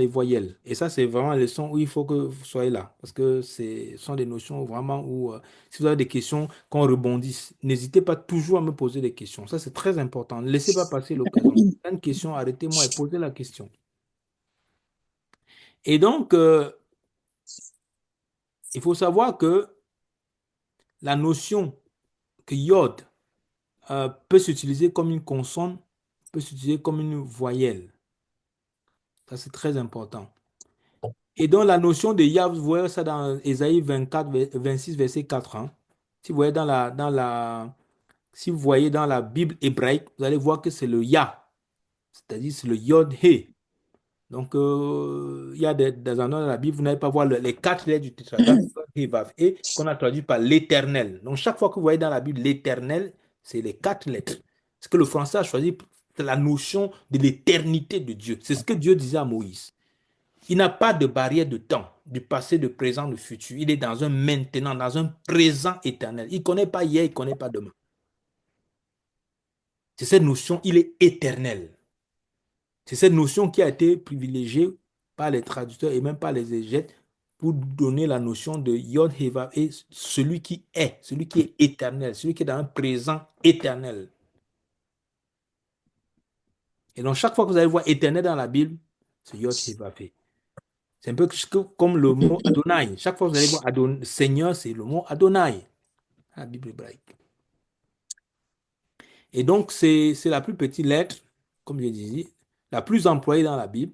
voyelles. Et ça, c'est vraiment la leçon où il faut que vous soyez là. Parce que ce sont des notions vraiment où, si vous avez des questions, qu'on rebondisse, n'hésitez pas toujours à me poser des questions. Ça, c'est très important. Ne laissez pas passer l'occasion. Si vous avez une question, arrêtez-moi et posez la question. Et donc, il faut savoir que la notion que Yod peut s'utiliser comme une consonne, peut s'utiliser comme une voyelle. Ça, c'est très important. Et donc, la notion de Yah, vous voyez ça dans Ésaïe 24, 26, verset 4. Hein. Si vous voyez si vous voyez dans la Bible hébraïque, vous allez voir que c'est le Yah, c'est-à-dire c'est le Yod-Hé. Donc, il y a des endroits dans la Bible, vous n'allez pas voir les quatre lettres du tétragramme, He, Vav, et qu'on a traduit par l'éternel. Donc, chaque fois que vous voyez dans la Bible l'éternel, c'est les quatre lettres. Ce que le français a choisi, c'est la notion de l'éternité de Dieu. C'est ce que Dieu disait à Moïse. Il n'a pas de barrière de temps, du passé, du présent, du futur. Il est dans un maintenant, dans un présent éternel. Il ne connaît pas hier, il ne connaît pas demain. C'est cette notion, il est éternel. C'est cette notion qui a été privilégiée par les traducteurs et même par les exégètes pour donner la notion de Yod Heva et celui qui est éternel, celui qui est dans un présent éternel. Et donc, chaque fois que vous allez voir éternel dans la Bible, c'est Yod Heva. C'est un peu comme le mot Adonai. Chaque fois que vous allez voir Seigneur, c'est le mot Adonai, la Bible hébraïque. Et donc, c'est la plus petite lettre, comme je disais, la plus employée dans la Bible.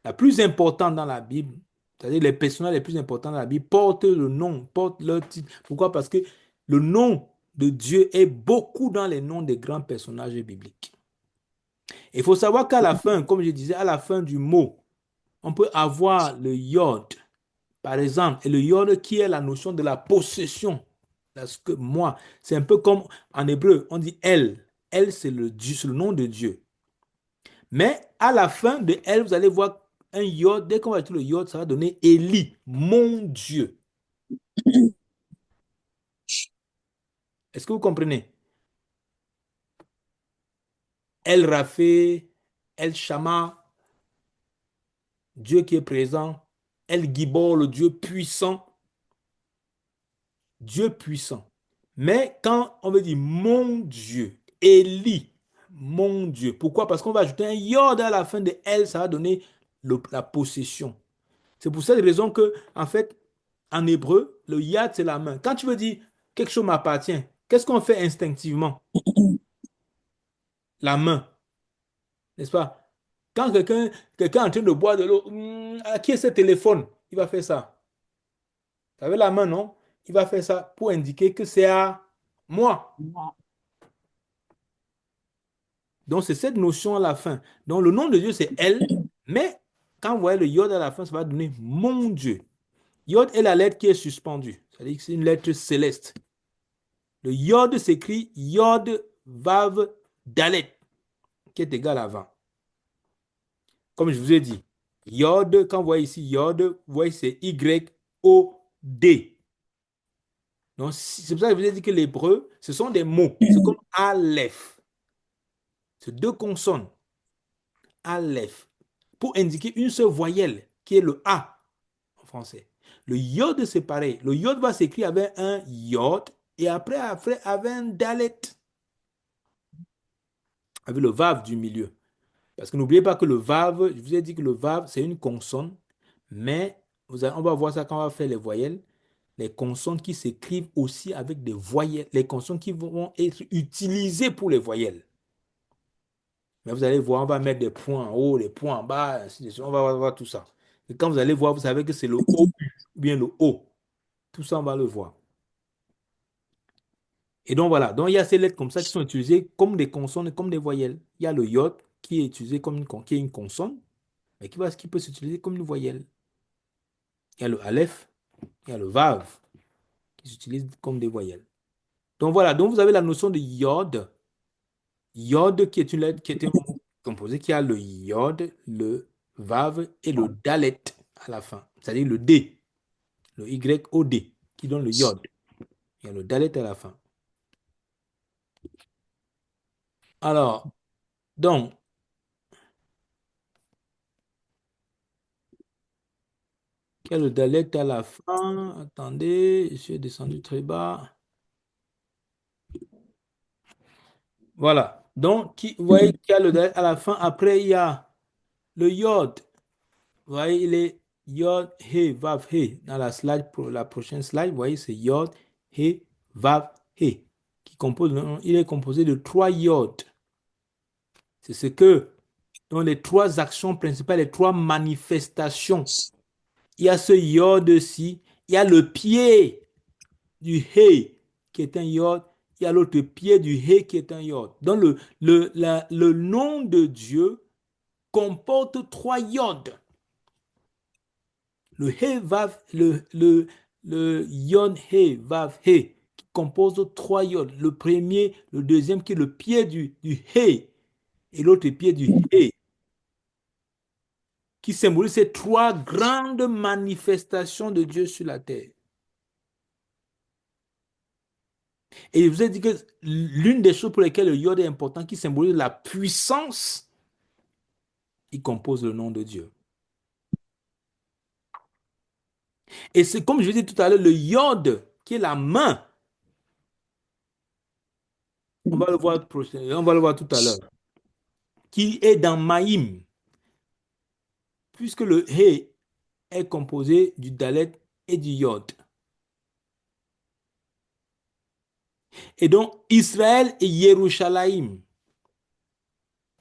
La plus importante dans la Bible, c'est-à-dire les personnages les plus importants dans la Bible, portent le nom, portent leur titre. Pourquoi? Parce que le nom de Dieu est beaucoup dans les noms des grands personnages bibliques. Il faut savoir qu'à la fin, comme je disais, à la fin du mot, on peut avoir le yod, par exemple, et le yod qui est la notion de la possession Parce que moi, c'est un peu comme en hébreu, on dit El. El, c'est le Dieu, c'est le nom de Dieu. Mais à la fin de El, vous allez voir un yod. Dès qu'on va écrire le yod, ça va donner Élie, mon Dieu. Est-ce que vous comprenez? El Rapha, El Shammah, Dieu qui est présent. El Gibor, le Dieu puissant. Dieu puissant. Mais quand on veut dire mon Dieu, Élie, mon Dieu. Pourquoi? Parce qu'on va ajouter un yod à la fin de El, ça va donner la possession. C'est pour cette raison que, en fait, en hébreu, le yad, c'est la main. Quand tu veux dire quelque chose m'appartient, qu'est-ce qu'on fait instinctivement? La main, n'est-ce pas? Quand quelqu'un est en train de boire de l'eau, à qui est ce téléphone? Il va faire ça. Avec la main, non? Il va faire ça pour indiquer que c'est à moi. Donc, c'est cette notion à la fin. Donc, le nom de Dieu, c'est elle, mais quand vous voyez le yod à la fin, ça va donner mon Dieu. Yod est la lettre qui est suspendue. C'est-à-dire que c'est une lettre céleste. Le yod s'écrit yod, vav, dalet, qui est égal à 20. Comme je vous ai dit, yod, quand vous voyez ici yod, vous voyez c'est Y-O-D. Donc, c'est pour ça que je vous ai dit que l'hébreu, ce sont des mots. C'est comme Aleph. C'est deux consonnes. Aleph. Pour indiquer une seule voyelle, qui est le A en français. Le yod, c'est pareil. Le yod va s'écrire avec un yod et après avec un dalet. Avec le vav du milieu. Parce que n'oubliez pas que le vav, je vous ai dit que le vav, c'est une consonne, mais on va voir ça quand on va faire les voyelles. Les consonnes qui s'écrivent aussi avec des voyelles, les consonnes qui vont être utilisées pour les voyelles. Mais vous allez voir, on va mettre des points en haut, des points en bas, ainsi de suite. On va voir tout ça. Et quand vous allez voir, vous savez que c'est le O ou bien le O. Tout ça, on va le voir. Et donc voilà, donc il y a ces lettres comme ça qui sont utilisées comme des consonnes et comme des voyelles. Il y a le yod qui est utilisé comme qui est une consonne, mais qui peut s'utiliser comme une voyelle. Il y a le aleph, il y a le vav qui s'utilisent comme des voyelles. Donc voilà, donc vous avez la notion de yod. Yod qui est une lettre qui est un mot composé qui a le yod, le vav et le dalet à la fin, c'est-à-dire le D, le Y-O-D qui donne le yod. Il y a le dalet à la fin. Alors, donc, il y a le dalet à la fin. Attendez, je suis descendu très bas. Voilà. Donc, vous voyez qu'il y a le dalet à la fin. Après, il y a le yod. Vous voyez, il est yod, he, vav, he. Dans la slide, pour la prochaine slide, vous voyez, c'est yod, he, vav, he. Il est composé de trois yods. C'est ce que, dans les trois actions principales, les trois manifestations, il y a ce yod-ci, il y a le pied du he qui est un yod, il y a l'autre pied du he qui est un yod. Donc, le nom de Dieu comporte trois yods. Le He Vav, le Yon He Vav He, qui compose trois yods. Le premier, le deuxième qui est le pied du He et l'autre pied du He, qui symbolise ces trois grandes manifestations de Dieu sur la terre. Et je vous ai dit que l'une des choses pour lesquelles le Yod est important, qui symbolise la puissance, il compose le nom de Dieu. Et c'est comme je vous ai dit tout à l'heure, le Yod, qui est la main, on va le voir tout à l'heure, qui est dans Maïm, puisque le He est composé du Dalet et du Yod. Et donc, Israël et Yerushalayim.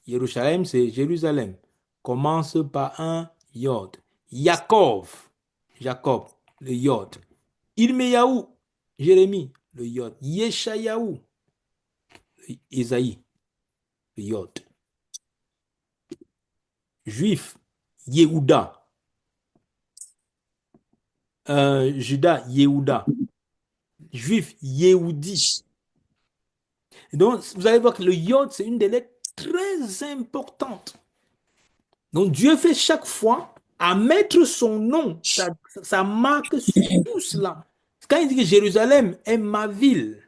Yerushalayim, c'est Jérusalem. Commence par un Yod. Yaakov, Jacob, le Yod. Irmeyahu, Jérémie, le Yod. Yeshayahu, Isaïe, le Yod. Juif, Yehuda. Judas, Yehuda, juif, Yehudi. Et donc, vous allez voir que le yod, c'est une des lettres très importantes. Donc, Dieu fait chaque fois à mettre son nom, sa marque sur tout cela. Quand il dit que Jérusalem est ma ville,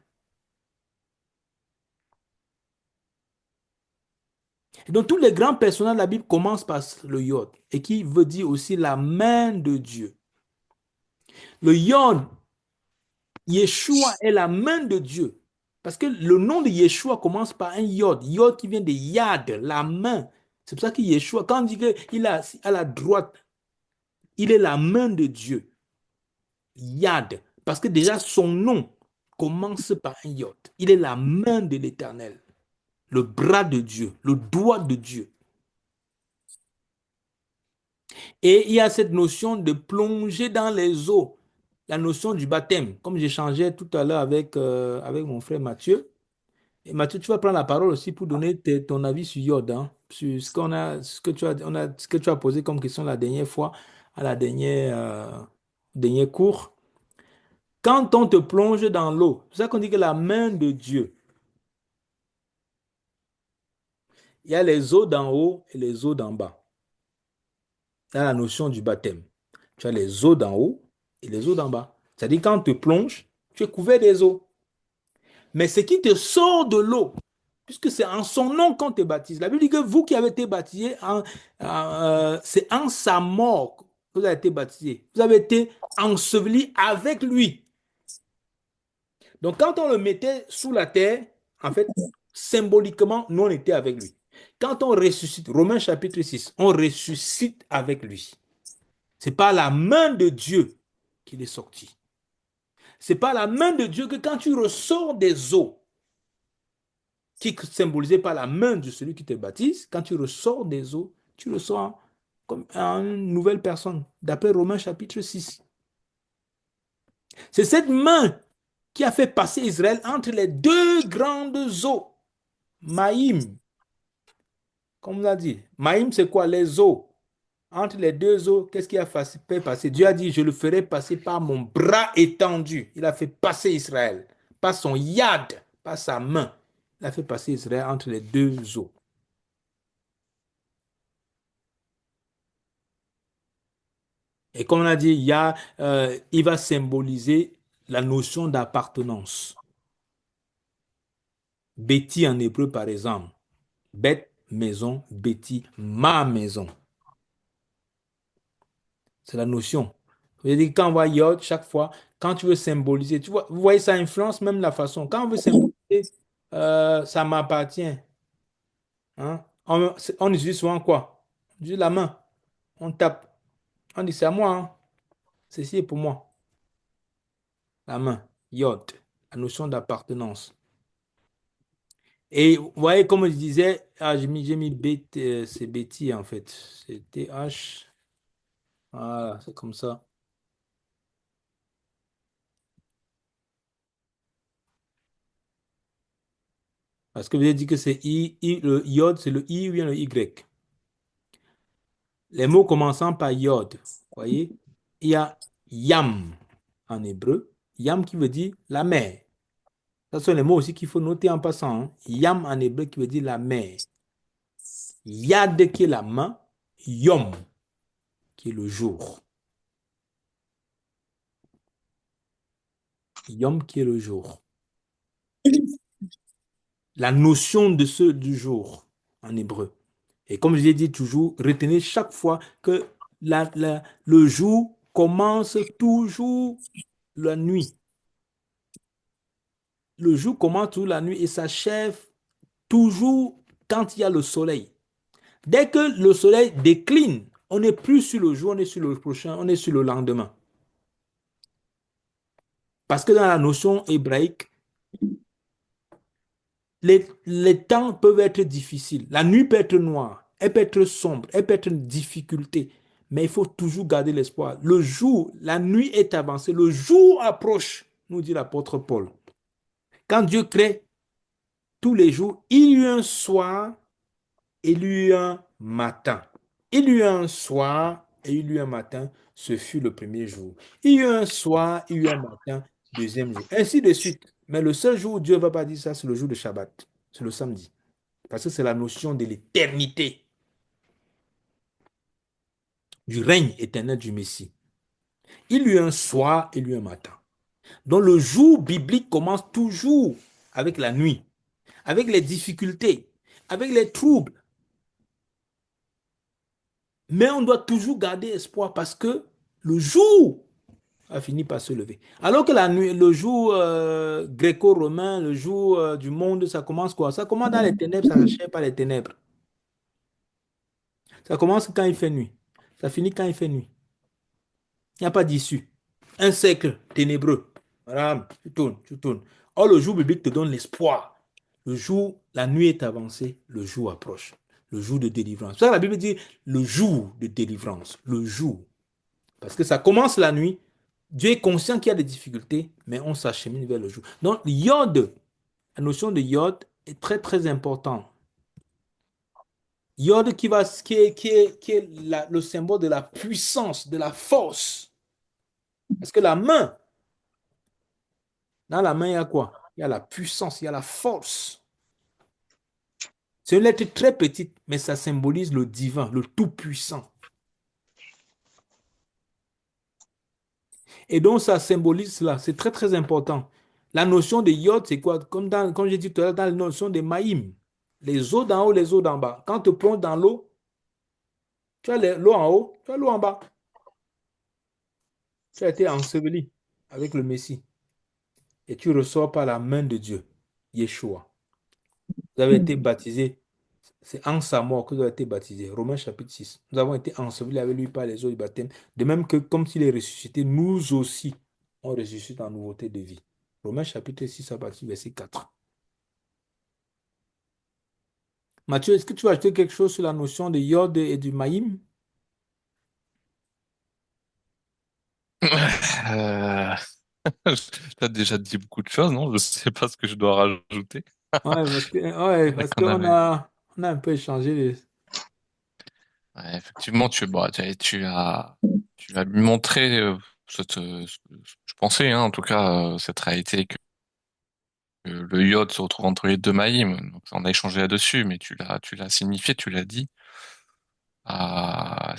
et donc tous les grands personnages de la Bible commencent par le yod, et qui veut dire aussi la main de Dieu. Le yod, Yeshua est la main de Dieu. Parce que le nom de Yeshua commence par un yod. Yod qui vient de yad, la main. C'est pour ça que Yeshua, quand on dit qu'il est à la droite, il est la main de Dieu. Yad. Parce que déjà son nom commence par un yod. Il est la main de l'Éternel. Le bras de Dieu, le doigt de Dieu. Et il y a cette notion de plonger dans les eaux. La notion du baptême. Comme j'échangeais tout à l'heure avec mon frère Mathieu. Et Mathieu, tu vas prendre la parole aussi pour donner ton avis sur Yod, hein, sur ce que ce que tu as posé comme question la dernière fois, à la dernier cours. Quand on te plonge dans l'eau, c'est ça qu'on dit que la main de Dieu, il y a les eaux d'en haut et les eaux d'en bas. Dans la notion du baptême, tu as les eaux d'en haut et les eaux d'en bas. C'est-à-dire quand on te plonge, tu es couvert des eaux. Mais ce qui te sort de l'eau, puisque c'est en son nom qu'on te baptise. La Bible dit que vous qui avez été baptisés, c'est en sa mort que vous avez été baptisés. Vous avez été ensevelis avec lui. Donc quand on le mettait sous la terre, en fait, symboliquement, nous on était avec lui. Quand on ressuscite, Romains chapitre 6, on ressuscite avec lui. C'est par la main de Dieu qu'il est sorti. C'est par la main de Dieu que quand tu ressors des eaux, qui est symbolisé par la main de celui qui te baptise, quand tu ressors des eaux, tu ressors comme une nouvelle personne, d'après Romains chapitre 6. C'est cette main qui a fait passer Israël entre les deux grandes eaux. Maïm, comme on l'a dit. Maïm, c'est quoi? Les eaux. Entre les deux eaux, qu'est-ce qui a fait passer? Dieu a dit, je le ferai passer par mon bras étendu. Il a fait passer Israël. Pas son yad, pas sa main. Il a fait passer Israël entre les deux eaux. Et comme on a dit, il va symboliser la notion d'appartenance. Béti en hébreu, par exemple. Bête, maison, Béti, ma maison. C'est la notion. Je veux dire, quand on voit Yod, chaque fois, quand tu veux symboliser, tu vois, vous voyez, ça influence même la façon. Quand on veut symboliser, ça m'appartient. Hein? On utilise souvent quoi? On utilise la main. On tape. On dit, c'est à moi. Hein. Ceci est pour moi. La main. Yod. La notion d'appartenance. Et vous voyez, comme je disais, j'ai mis c'est Betty en fait. C'est TH. Voilà, c'est comme ça. Parce que vous avez dit que c'est le iode, c'est le I ou bien le Y. Les mots commençant par iode, vous voyez, il y a yam en hébreu. Yam qui veut dire la mer. Ce sont les mots aussi qu'il faut noter en passant. Hein. Yam en hébreu qui veut dire la mer. Yad qui est la main. Yom qui est le jour. Yom qui est le jour. La notion du jour en hébreu. Et comme je l'ai dit toujours, retenez chaque fois que le jour commence toujours la nuit. Le jour commence toujours la nuit et s'achève toujours quand il y a le soleil. Dès que le soleil décline, on n'est plus sur le jour, on est sur le prochain, on est sur le lendemain. Parce que dans la notion hébraïque, les temps peuvent être difficiles. La nuit peut être noire, elle peut être sombre, elle peut être une difficulté. Mais il faut toujours garder l'espoir. Le jour, la nuit est avancée, le jour approche, nous dit l'apôtre Paul. Quand Dieu crée tous les jours, il y eut un soir et il y eut un matin. Il y eut un soir et il y eut un matin, ce fut le premier jour. Il y eut un soir, il y eut un matin, deuxième jour, ainsi de suite. Mais le seul jour où Dieu ne va pas dire ça, c'est le jour de Shabbat, c'est le samedi. Parce que c'est la notion de l'éternité, du règne éternel du Messie. Il y a eu un soir et il y a eu un matin. Donc le jour biblique commence toujours avec la nuit, avec les difficultés, avec les troubles. Mais on doit toujours garder espoir parce que le jour a fini par se lever. Alors que la nuit, le jour gréco-romain, le jour du monde, ça commence quoi? Ça commence dans les ténèbres, ça n'achève pas les ténèbres. Ça commence quand il fait nuit. Ça finit quand il fait nuit. Il n'y a pas d'issue. Un siècle ténébreux. Voilà, tu tournes, tu tournes. Or, le jour biblique te donne l'espoir. Le jour, la nuit est avancée, le jour approche. Le jour de délivrance. C'est ça, la Bible dit le jour de délivrance. Le jour. Parce que ça commence la nuit. Dieu est conscient qu'il y a des difficultés, mais on s'achemine vers le jour. Donc, l'iode, la notion de iode est très, très importante. Iode qui est le symbole de la puissance, de la force. Parce que la main, dans la main, il y a quoi? Il y a la puissance, il y a la force. C'est une lettre très petite, mais ça symbolise le divin, le tout-puissant. Et donc, ça symbolise cela. C'est très, très important. La notion de iode, c'est quoi? Comme j'ai dit tout à l'heure, dans la notion de maïm. Les eaux d'en haut, les eaux d'en bas. Quand tu plonges dans l'eau, tu as l'eau en haut, tu as l'eau en bas. Tu as été enseveli avec le Messie. Et tu ressors par la main de Dieu, Yeshua. Vous avez été baptisé. C'est en sa mort que vous avez été baptisés. Romains chapitre 6. Nous avons été ensevelis avec lui par les eaux du baptême. De même que comme s'il est ressuscité, nous aussi, on ressuscite en nouveauté de vie. Romains chapitre 6 à partir du verset 4. Mathieu, est-ce que tu vas ajouter quelque chose sur la notion de yod et du maïm? Euh, Tu as déjà dit beaucoup de choses, non? Je ne sais pas ce que je dois rajouter. Ouais, C'est parce qu'on qu'on avait... a un peu échangé. Ouais, effectivement, tu as montré ce que je pensais, hein, en tout cas, cette réalité que le iode se retrouve entre les deux maïms. Donc, on a échangé là-dessus, mais tu l'as signifié, tu l'as dit. Ah,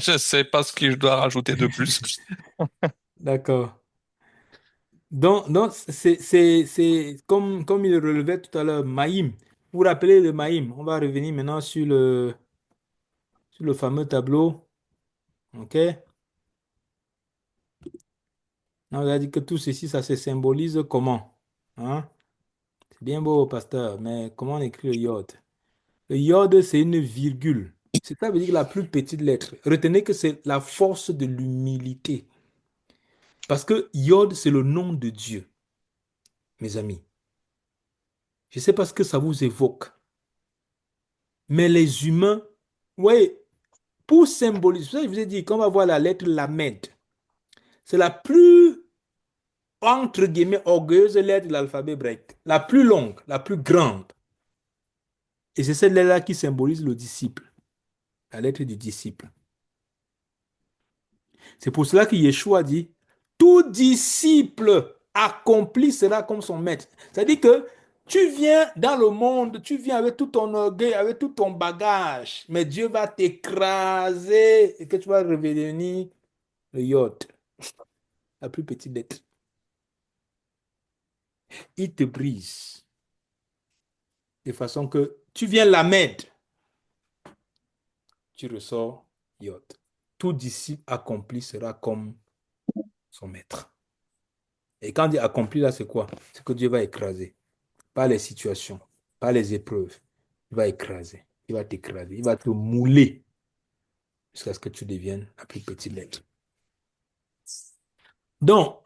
je sais pas ce que je dois rajouter de plus. D'accord. Donc c'est comme il relevait tout à l'heure, maïm. Vous vous rappelez le maïm? On va revenir maintenant sur le fameux tableau. OK? On a dit que tout ceci, ça se symbolise comment? Hein? C'est bien beau, pasteur, mais comment on écrit le iode? Le iode, c'est une virgule. Ça veut dire la plus petite lettre. Retenez que c'est la force de l'humilité. Parce que iode, c'est le nom de Dieu, mes amis. Je ne sais pas ce que ça vous évoque, mais les humains, oui, pour symboliser, c'est ça que je vous ai dit, quand on va voir la lettre Lamed, c'est la plus, entre guillemets, orgueilleuse lettre de l'alphabet grec. La plus longue, la plus grande. Et c'est celle là qui symbolise le disciple, la lettre du disciple. C'est pour cela que Yeshua dit, tout disciple accompli sera comme son maître. C'est-à-dire que tu viens dans le monde, tu viens avec tout ton orgueil, avec tout ton bagage, mais Dieu va t'écraser et que tu vas revenir le yacht, la plus petite lettre. Il te brise de façon que tu viens la mettre, tu ressors yacht. Tout disciple accompli sera comme son maître. Et quand il dit accompli, là, c'est quoi? C'est que Dieu va écraser. Pas les situations, pas les épreuves. Il va écraser. Il va t'écraser. Il va te mouler jusqu'à ce que tu deviennes la plus petite lettre. Donc,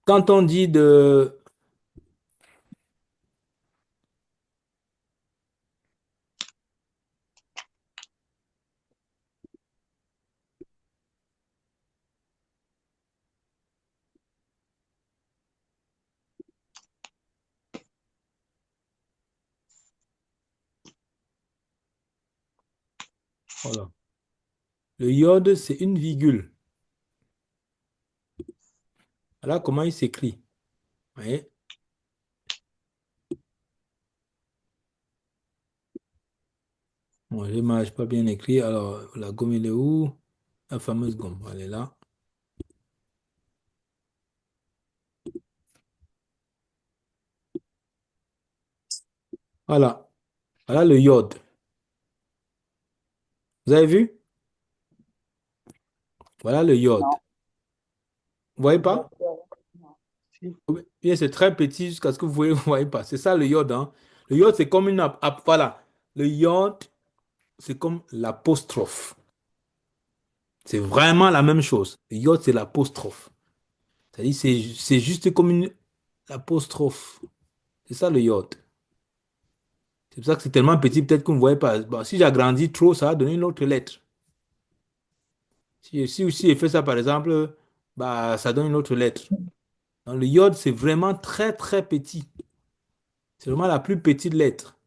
quand on dit de... Voilà. Le iode, c'est une virgule. Voilà comment il s'écrit. Vous voyez? Bon, j'ai pas bien écrit. Alors, la gomme, elle est où? La fameuse gomme, elle est là. Voilà. Voilà le iode. Vous avez vu? Voilà le iode. Non, Vous voyez je vois pas? pas. Non. Si. Oui. Bien, c'est très petit jusqu'à ce que vous voyez pas. C'est ça le iode, hein. Le iode, c'est comme une... voilà. Le iode, c'est comme l'apostrophe. C'est vraiment la même chose. Le iode, c'est l'apostrophe. C'est-à-dire, c'est juste comme une apostrophe. C'est ça le iode. C'est pour ça que c'est tellement petit, peut-être que vous ne voyez pas. Bon, si j'agrandis trop, ça va donner une autre lettre. Si je fais ça, par exemple, bah, ça donne une autre lettre. Donc, le iode, c'est vraiment très, très petit. C'est vraiment la plus petite lettre.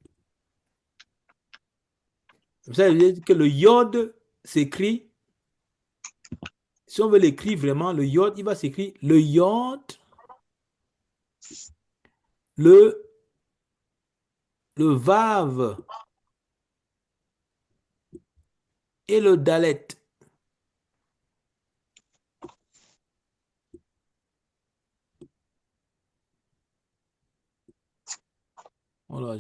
Comme ça, veut dire que le iode s'écrit, si on veut l'écrire vraiment, le iode, il va s'écrire le iode, le, le vave et le dalet. Voilà,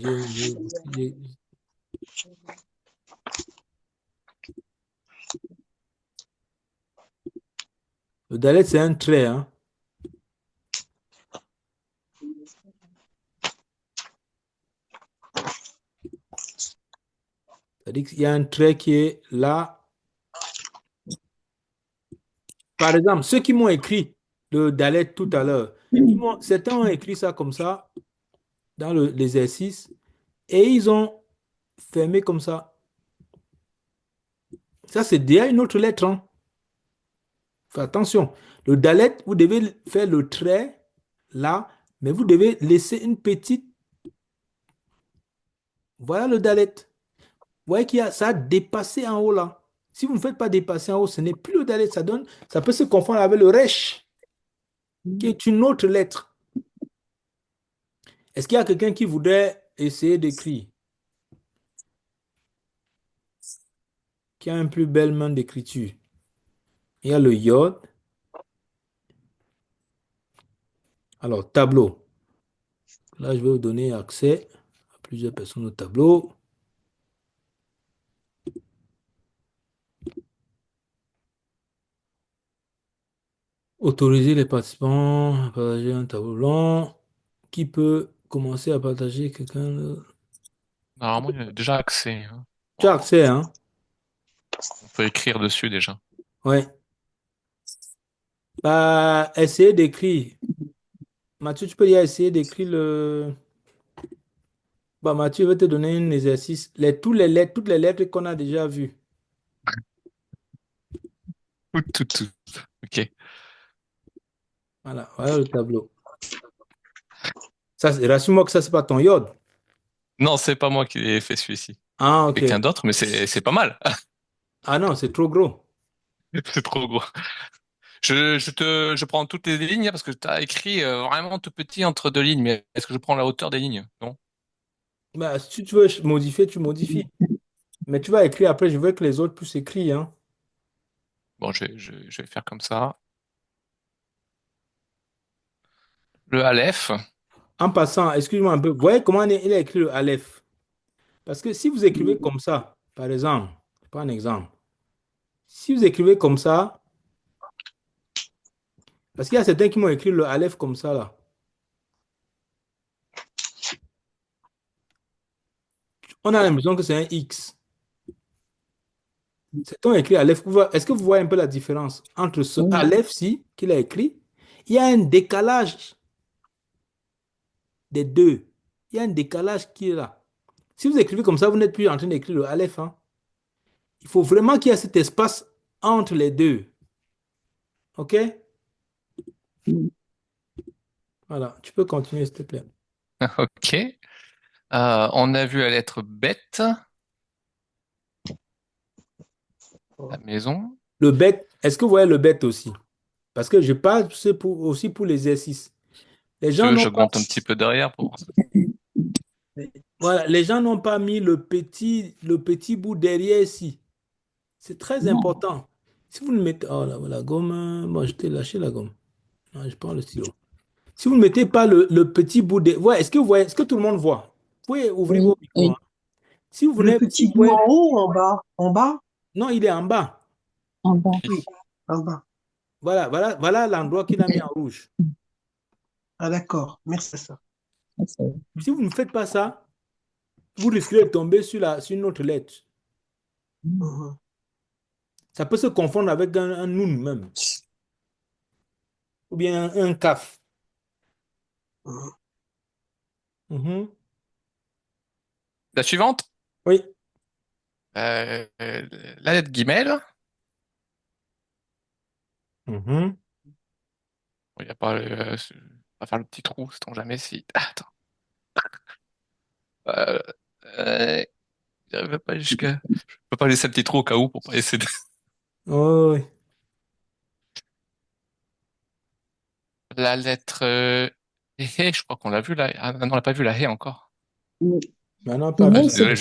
le dalet, c'est un trait, hein. C'est-à-dire qu'il y a un trait qui est là. Par exemple, ceux qui m'ont écrit le dalet tout à l'heure, certains ont écrit ça comme ça dans l'exercice et ils ont fermé comme ça. Ça, c'est déjà une autre lettre, hein. Fais attention. Le dalet, vous devez faire le trait là, mais vous devez laisser une petite. Voilà le dalet. Vous voyez qu'il y a ça a dépassé en haut là. Si vous ne faites pas dépasser en haut, ce n'est plus le dalet. Ça peut se confondre avec le resh, qui est une autre lettre. Est-ce qu'il y a quelqu'un qui voudrait essayer d'écrire, qui a une plus belle main d'écriture? Il y a le yod. Alors, tableau. Là, je vais vous donner accès à plusieurs personnes au tableau. Autoriser les participants à partager un tableau blanc. Qui peut commencer à partager Normalement, il y a déjà accès, hein. Tu as Bon, accès, hein? on peut écrire dessus déjà. Ouais. Bah, essayer d'écrire. Mathieu, tu peux y essayer d'écrire le. Bah, Mathieu va te donner un exercice. Toutes les lettres qu'on a déjà vues. Tout. Ok. Voilà, voilà le tableau. Ça, rassure-moi que ça, c'est pas ton iode. Non, c'est pas moi qui ai fait celui-ci. Ah, ok. Quelqu'un d'autre, mais c'est pas mal. Ah non, c'est trop gros. C'est trop gros. Je prends toutes les lignes hein, parce que tu as écrit vraiment tout petit entre deux lignes, mais est-ce que je prends la hauteur des lignes? Non? Bah, si tu veux modifier, tu modifies. Mais tu vas écrire après, je veux que les autres puissent écrire, hein. Bon, je vais faire comme ça. Le Aleph. En passant, excuse-moi un peu, vous voyez comment il a écrit le Aleph? Parce que si vous écrivez comme ça, par exemple, je prends un exemple. Si vous écrivez comme ça, parce qu'il y a certains qui m'ont écrit le Aleph comme ça, là. On a l'impression que c'est un X. Certains ont écrit Aleph. Est-ce que vous voyez un peu la différence entre ce Oui. Aleph-ci qu'il a écrit? Il y a un décalage des deux. Il y a un décalage qui est là. Si vous écrivez comme ça, vous n'êtes plus en train d'écrire le Aleph, hein. Il faut vraiment qu'il y ait cet espace entre les deux. OK? Voilà, tu peux continuer, s'il te plaît. Ok. On a vu la lettre bête, la maison. Le bête, est-ce que vous voyez le bête aussi? Parce que je parle aussi pour l'exercice. Les Tu gens veux, n'ont pas, j'augmente un petit peu derrière pour. voilà, les gens n'ont pas mis le petit bout derrière ici. C'est très Non. important. Si vous le mettez, oh là, la gomme, bon, je t'ai lâché la gomme. Non, je prends le stylo. Si vous ne mettez pas le petit bout de, ouais, est-ce que vous voyez, est-ce que tout le monde voit? Vous pouvez ouvrir Oui, vos micros, hein. oui, Si vous Le venez, si petit vous bout voyez, en haut ou en bas? En bas? non, il est en bas. en bas. Oui, en bas. Voilà l'endroit qu'il a mis en rouge. Ah, d'accord. Merci à ça. Si vous ne faites pas ça, vous risquez de tomber sur une autre lettre. Mhm. Ça peut se confondre avec un noun même, ou bien un kaf. Mhm. Mhm. La suivante, Oui. euh, euh, la lettre guimel. Mhm. Il n'y a pas, on va faire le petit trou, sait-on jamais si. Ah, attends. Euh, euh, j'arrive pas jusqu'à. Je peux pas laisser le petit trou au cas où pour pas essayer de. Oh, oui. La lettre hé, je crois qu'on l'a vu là. Ah non, on l'a pas vu la hé encore. Oui. Maintenant, pas Ah, vu. Guimel, désolé,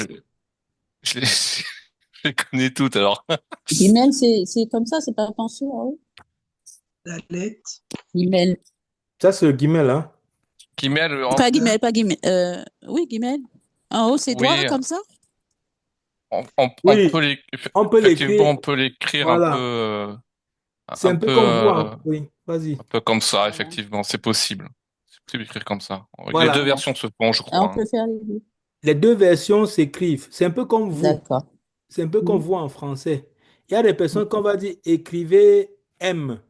je les, je les connais toutes alors. Guimel, c'est comme ça, c'est pas attention, ah oui. La lettre. Guimel. Ça, c'est le guimel, hein. Guimel, Pas Guimel, pas Guimel. Oui, Guimel. En haut, c'est droit, oui, comme ça? on peut Oui, les, on peut effectivement, l'écrire. on peut l'écrire Voilà. C'est un un peu peu, comme vous, hein. Oui, vas-y. un peu comme ça, effectivement, c'est possible. C'est possible d'écrire comme ça. Les deux Voilà. versions se font, je Ah, on crois, hein. peut faire les deux. Les deux versions s'écrivent. C'est un peu comme vous. D'accord. C'est un peu comme Mm. vous en français. Il y a des personnes qu'on va dire écrivez M.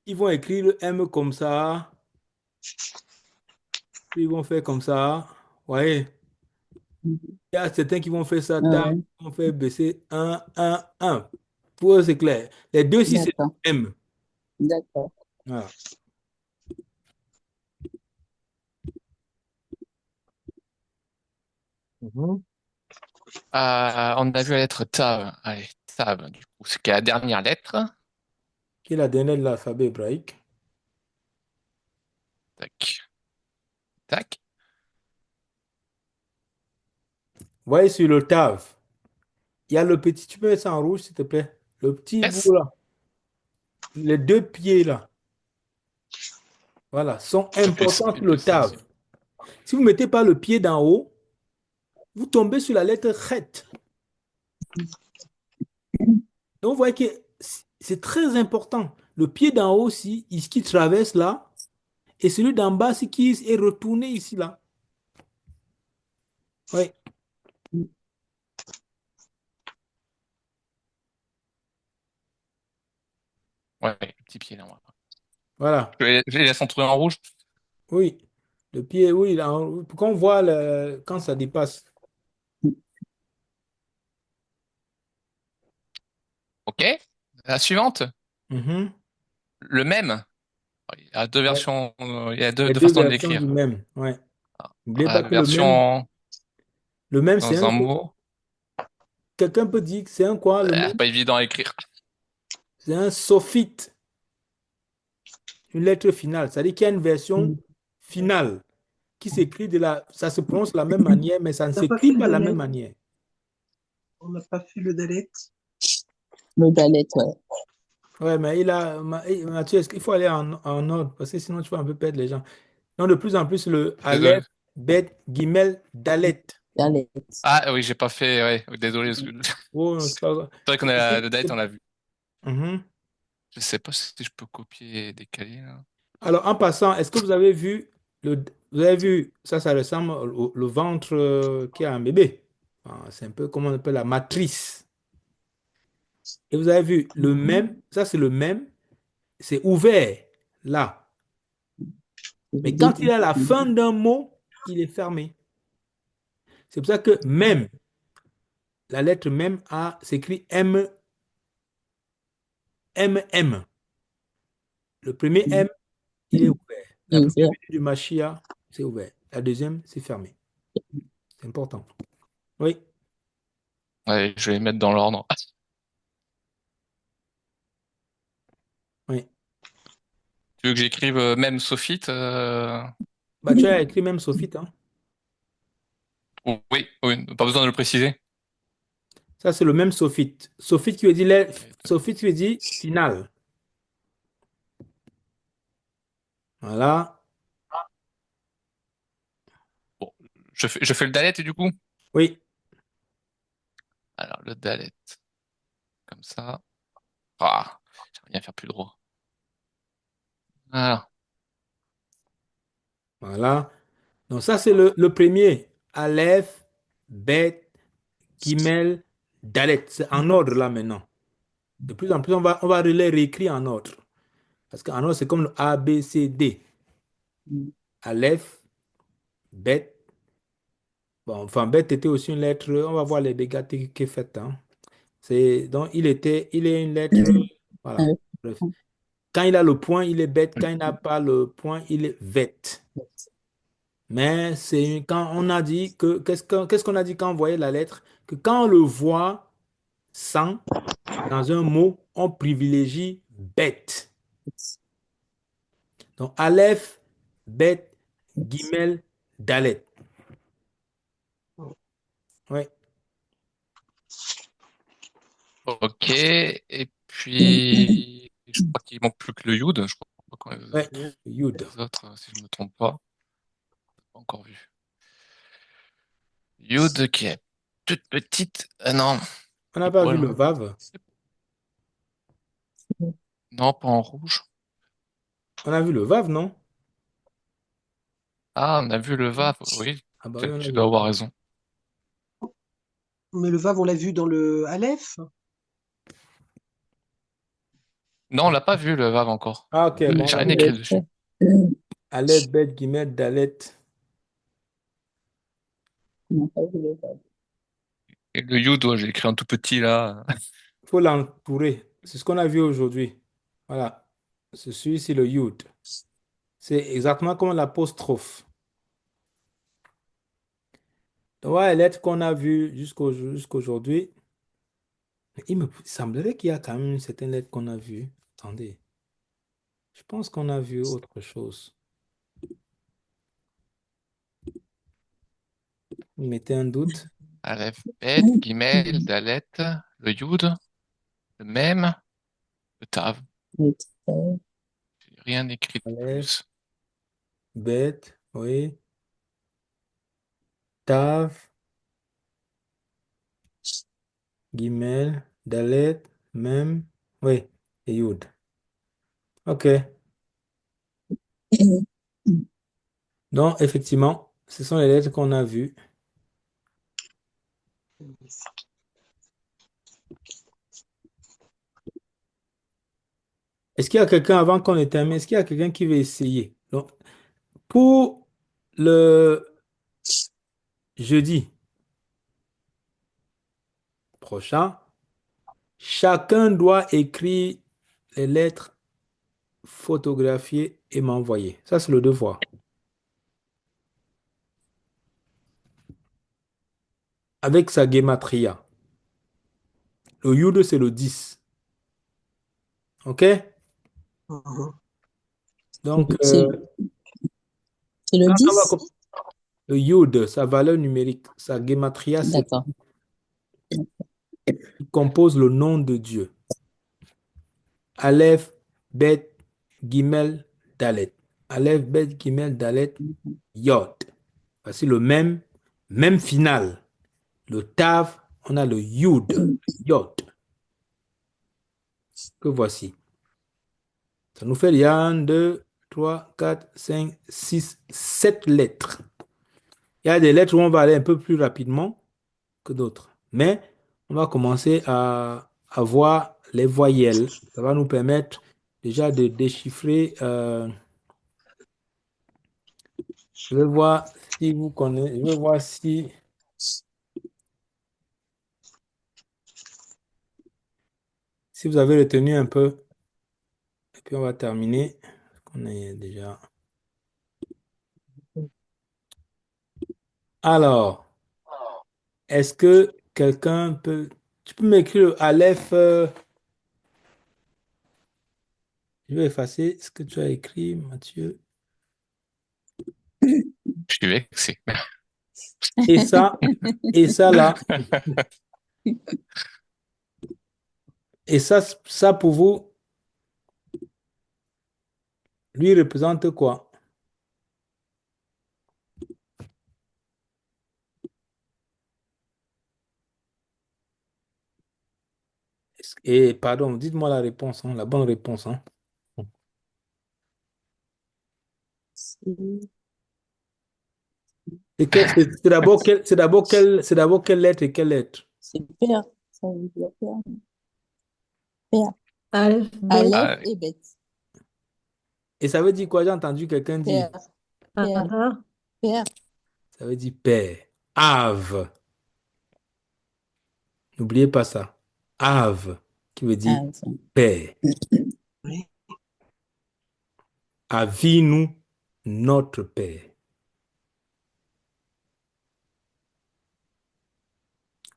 Ils vont écrire le M comme ça. Puis ils vont faire comme ça. Vous voyez? Mhm. Il y a certains qui vont faire ça, Ah tac, ouais, ils vont faire baisser un, 1. Pour eux, c'est clair. Les deux, si c'est d'accord, M. d'accord. Voilà. Mhm. On a vu la lettre Tav. Allez, Tav, du coup, c'est qui est la dernière lettre. Qui est la dernière de l'alphabet hébraïque. Tac, tac. Vous voyez sur le TAV, il y a le petit, tu peux mettre ça en rouge, s'il te plaît. Le petit bout S. là. Les deux pieds là. Voilà, sont importants sur le TAV. Si vous ne mettez pas le pied d'en haut, vous tombez sur la lettre Chet. Donc, vous voyez que c'est très important. Le pied d'en haut, si, qui traverse là, et celui d'en bas, si, qui est retourné ici, là. Oui, Ouais, le petit pied là. voilà. Je les laisse entourer en rouge. Oui. Le pied, oui, là, pour qu'on voit quand ça dépasse. Ok. La suivante, Mhm. le même. Il y a deux Ouais. versions, il y a Les deux deux façons de versions du l'écrire. même. Ouais. N'oubliez pas La que version le même, c'est dans un. un mot, Quelqu'un peut dire que c'est un quoi, le même? pas évident à écrire. C'est un sophite, une lettre finale. C'est-à-dire qu'il y a une version Mm. finale qui s'écrit ça se prononce de la même manière, mais ça ne On n'a pas s'écrit fait le pas de la même Dalet. manière. On n'a pas fait le Dalet. Le galette, ouais. Ouais, mais Mathieu, est-ce qu'il faut aller en ordre? Parce que sinon, tu vas un peu perdre les gens. Donc, de plus en plus, le Désolé. Aleph, Bet, Gimel, Dalet. Galette. Ah oui, j'ai pas fait. Ouais, désolé. C'est Oh, non, c'est pas grave. vrai qu'on a le date, on l'a vu. Mhm. Je sais pas si je peux copier et décaler là. Alors, en passant, est-ce que vous avez vu, vous avez vu, ça ressemble le ventre qui a un bébé. C'est un peu comme on appelle la matrice. Et vous avez vu, le Mhm. même, ça c'est le même, c'est ouvert là. C'est le Mais quand il début. est à la Mhm. fin d'un mot, il est fermé. C'est pour ça que même, la lettre même s'écrit M, M, M. Le premier M, il est ouvert. La Et première ouvert. venue du Machia, c'est ouvert. La deuxième, c'est fermé. C'est important. Oui, Ouais, je vais les mettre dans l'ordre. oui. veux que j'écrive même Sophite Bah, tu as écrit même Sophite, hein. Oui, oui, pas besoin de le préciser. Ça, c'est le même Sophite. Sophite qui veut dire final. Voilà. Bon, je fais le dalet du coup. Oui. Alors, le dalet, comme ça. Ah, j'aimerais bien faire plus droit. Voilà. Voilà. Donc, ça, c'est le premier. Aleph, Bet, Gimel, Dalet. C'est en ordre là maintenant. De plus en plus, on va les réécrire en ordre. Parce qu'en ordre, c'est comme le A, B, C, D. Aleph, Bet. Bon, enfin, Bet était aussi une lettre. On va voir les dégâts qu'il fait. Hein. Donc, il est une lettre. Voilà. Bref. Quand il a le point, il est bête. Quand il n'a pas le point, il est vête. Mais quand on a dit qu'est-ce qu'on a dit quand on voyait la lettre? Que quand on le voit sans dans un mot, on privilégie bête. Donc, Aleph, bête, Gimel, Dalet. Ouais. Ok, et puis je crois qu'il manque plus que le Yud. Je crois qu'on Ouais. Yud. les autres, si je me trompe pas encore vu. Yud qui est toute petite. Non, On n'a il pas pourrait vu le... le Vav. Non, pas en rouge. On a vu le Vav, non? Ah, on a vu le Vav. Oui, Ah bah oui, peut-être on a tu vu dois le avoir Vav. raison. Mais le Vav, on l'a vu dans le Aleph. Non, on l'a pas vu le Vav encore. Ah ok, bon, on J'ai l'a rien vu. écrit dessus. Aleph, bête, Gimel, Dalet. Et le Yud, ouais, j'ai écrit un tout petit là. Il faut l'entourer. C'est ce qu'on a vu aujourd'hui. Voilà. Celui-ci, le Yud. C'est exactement comme l'apostrophe. Donc, voilà les lettres qu'on a vues jusqu'aujourd'hui. Mais il me semblerait qu'il y a quand même une certaine lettre qu'on a vue. Attendez. Je pense qu'on a vu autre chose. Vous mettez un doute. Aleph, Bet, Gimel, Dalet, le Yud, le Mem, le Tav. J'ai rien écrit de Aleph, plus. bête, oui. Tav, Gimel, Dalet, Mem, oui. Et Yud. OK. Donc, effectivement, ce sont les lettres qu'on a vues. Est-ce qu'il y a quelqu'un, avant qu'on ait terminé, est-ce qu'il y a quelqu'un qui veut essayer? Donc, pour le jeudi prochain, chacun doit écrire les lettres, photographier et m'envoyer. Ça, c'est le devoir. Avec sa gematria. Le Yud, c'est le 10. OK? Mhm. Donc, C'est le quand on va 10. le Yud, sa valeur numérique, sa gematria, c'est D'accord. il compose le nom de Dieu. Aleph, Bet, Gimel, Dalet. Aleph, Bet, Gimel, Dalet, Yod. Voici le même final. Le Tav, on a le Yud, Yod, que voici. Ça nous fait il y a 1, 2, 3, 4, 5, 6, 7 lettres. Il y a des lettres où on va aller un peu plus rapidement que d'autres. Mais on va commencer à voir les voyelles. Ça va nous permettre déjà de déchiffrer. Je vais voir si vous connaissez. Je vais voir si vous avez retenu un peu. Et puis on va terminer. On est déjà. Alors, est-ce que quelqu'un peut. Tu peux m'écrire le Aleph. Je vais effacer ce que tu as écrit, Mathieu. Je suis vexé. Et ça là, et ça pour vous, lui représente quoi? Et pardon, dites-moi la réponse, hein, la bonne réponse, hein. C'est C'est d'abord quelle lettre et quelle lettre? c'est père. Ça veut dire père. Père. Aleph, Bet, Aleph Ah, et bête. Et ça veut dire quoi? J'ai entendu quelqu'un dire. Père. Père. Ara, Père. Ça veut dire père. Ave. N'oubliez pas ça. Ave, qui veut dire Ah, tiens. père. Oui. Avis-nous notre père,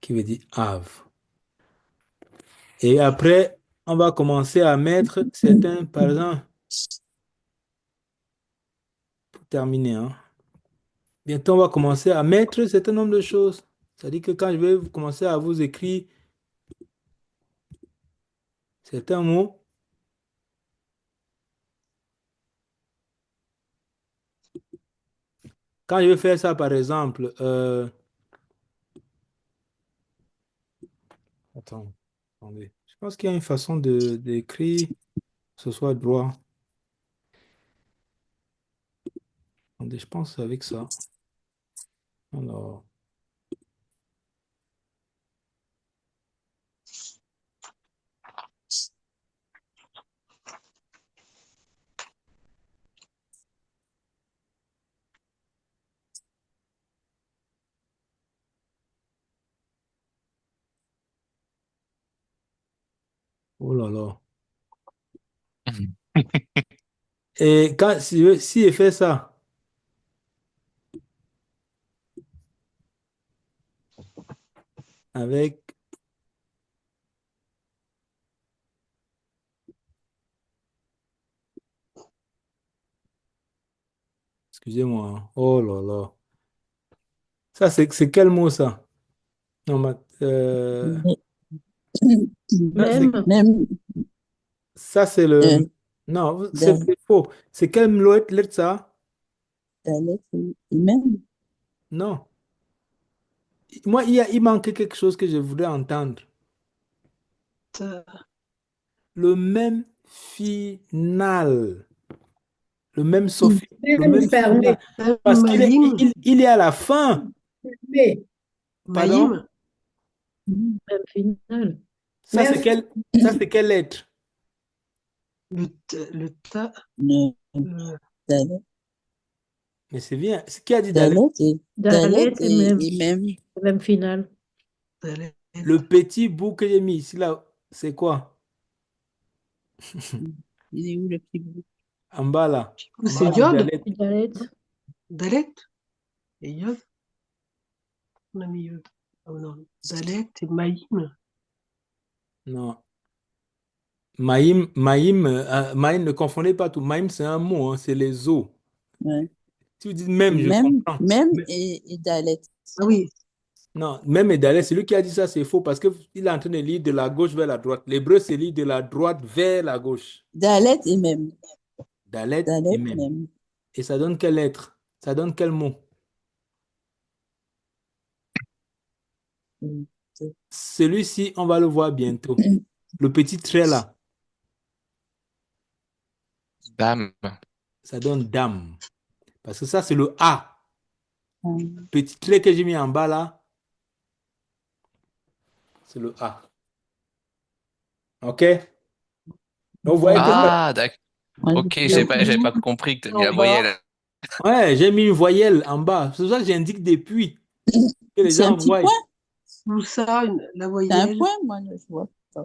qui veut dire Ave. Et après, on va commencer à mettre certains, par exemple, pour terminer, hein. Bientôt, on va commencer à mettre un certain nombre de choses. C'est-à-dire que quand je vais commencer à vous écrire certains mots, quand je vais faire ça, par exemple, attends, attendez. Je pense qu'il y a une façon d'écrire que ce soit droit. Attendez, je pense avec ça. Alors, oh là là. Et quand, si je fais ça, avec, excusez-moi, hein. Oh là là. Ça, c'est quel mot ça? Non, ça, c'est Même, Même. ça, c'est Euh, le. Non, c'est Dal- faux. C'est quelle lettre ça? Dalet et même. Non. Moi, il manque quelque chose que je voudrais entendre. Ça, Le même final. Le même Si. le même même fermé, final. Parce qu'il est, Maïm, il est à la fin. fermé, Pardon? Maïm, même final. Ça, Même, ça, c'est quelle lettre? le ta, Non. le Dalet. Mais c'est bien. C'est qui a dit d'aller? Dalet Et même. même final. Dalet. Le petit bout que j'ai mis ici, là, c'est quoi? Il est où le petit bout? En bas, là. En C'est bas du Yod, dialecte. Dalet, Dalet et Yod. On a mis Yod. Oh non, Dalet et Maïm. Non. Maïm, ne confondez pas tout. Maïm, c'est un mot, hein, c'est les os. Ouais. Si vous dites même, je Même, comprends. même Mais- et Dalet. Ah oui, non, même et d'aller, c'est lui qui a dit ça, c'est faux parce qu'il est en train de lire de la gauche vers la droite. L'hébreu, c'est lire de la droite vers la gauche. Dalet et même. Dalet et Dalet, même. même. Et ça donne quelle lettre? Ça donne quel mot? Mm. Celui-ci, on va le voir bientôt. Le petit trait là, dame. ça donne dame. Parce que ça, c'est le A. Mm. Petit trait que j'ai mis en bas là, c'est le A. OK? Donc, vous voyez que ça. Ah, d'accord. Ouais, Ok, je- j'avais pas compris que tu as mis en la bas, voyelle. Ouais, j'ai mis une voyelle en bas. C'est pour ça que j'indique depuis. Que les C'est un gens petit voient. point. où ça, la C'est un voyelle, point, moi, je vois pas.